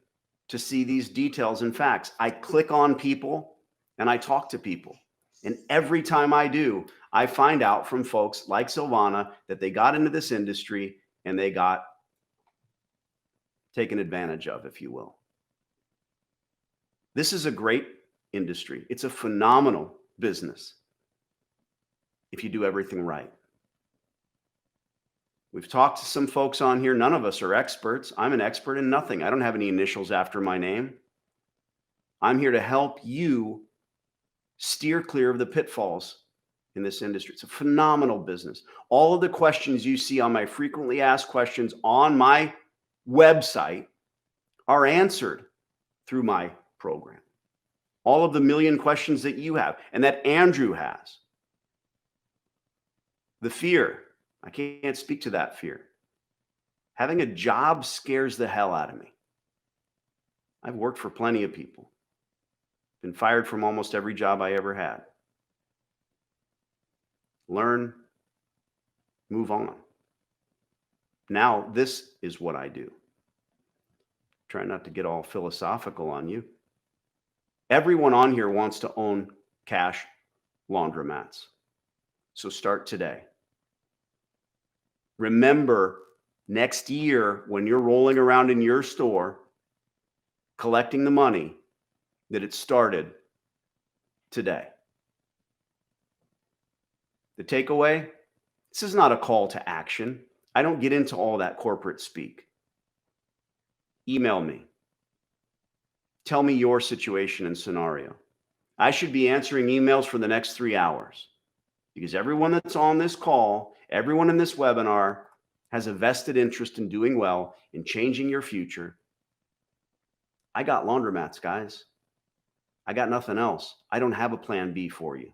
to see these details and facts. I click on people and I talk to people. And every time I do, I find out from folks like Silvana that they got into this industry and they got taken advantage of, if you will. This is a great industry. It's a phenomenal business if you do everything right. We've talked to some folks on here. None of us are experts. I'm an expert in nothing. I don't have any initials after my name. I'm here to help you steer clear of the pitfalls in this industry. It's a phenomenal business. All of the questions you see on my frequently asked questions on my website are answered through my program. All of the million questions that you have and that Andrew has. The fear, I can't speak to that fear. Having a job scares the hell out of me. I've worked for plenty of people. Been fired from almost every job I ever had. Learn, move on. Now, this is what I do. Try not to get all philosophical on you. Everyone on here wants to own cash laundromats. So start today. Remember, next year, when you're rolling around in your store, collecting the money, that it started today. The takeaway, this is not a call to action. I don't get into all that corporate speak. Email me. Tell me your situation and scenario. I should be answering emails for the next 3 hours because everyone that's on this call, everyone in this webinar has a vested interest in doing well, in changing your future. I got laundromats, guys. I got nothing else. I don't have a plan B for you.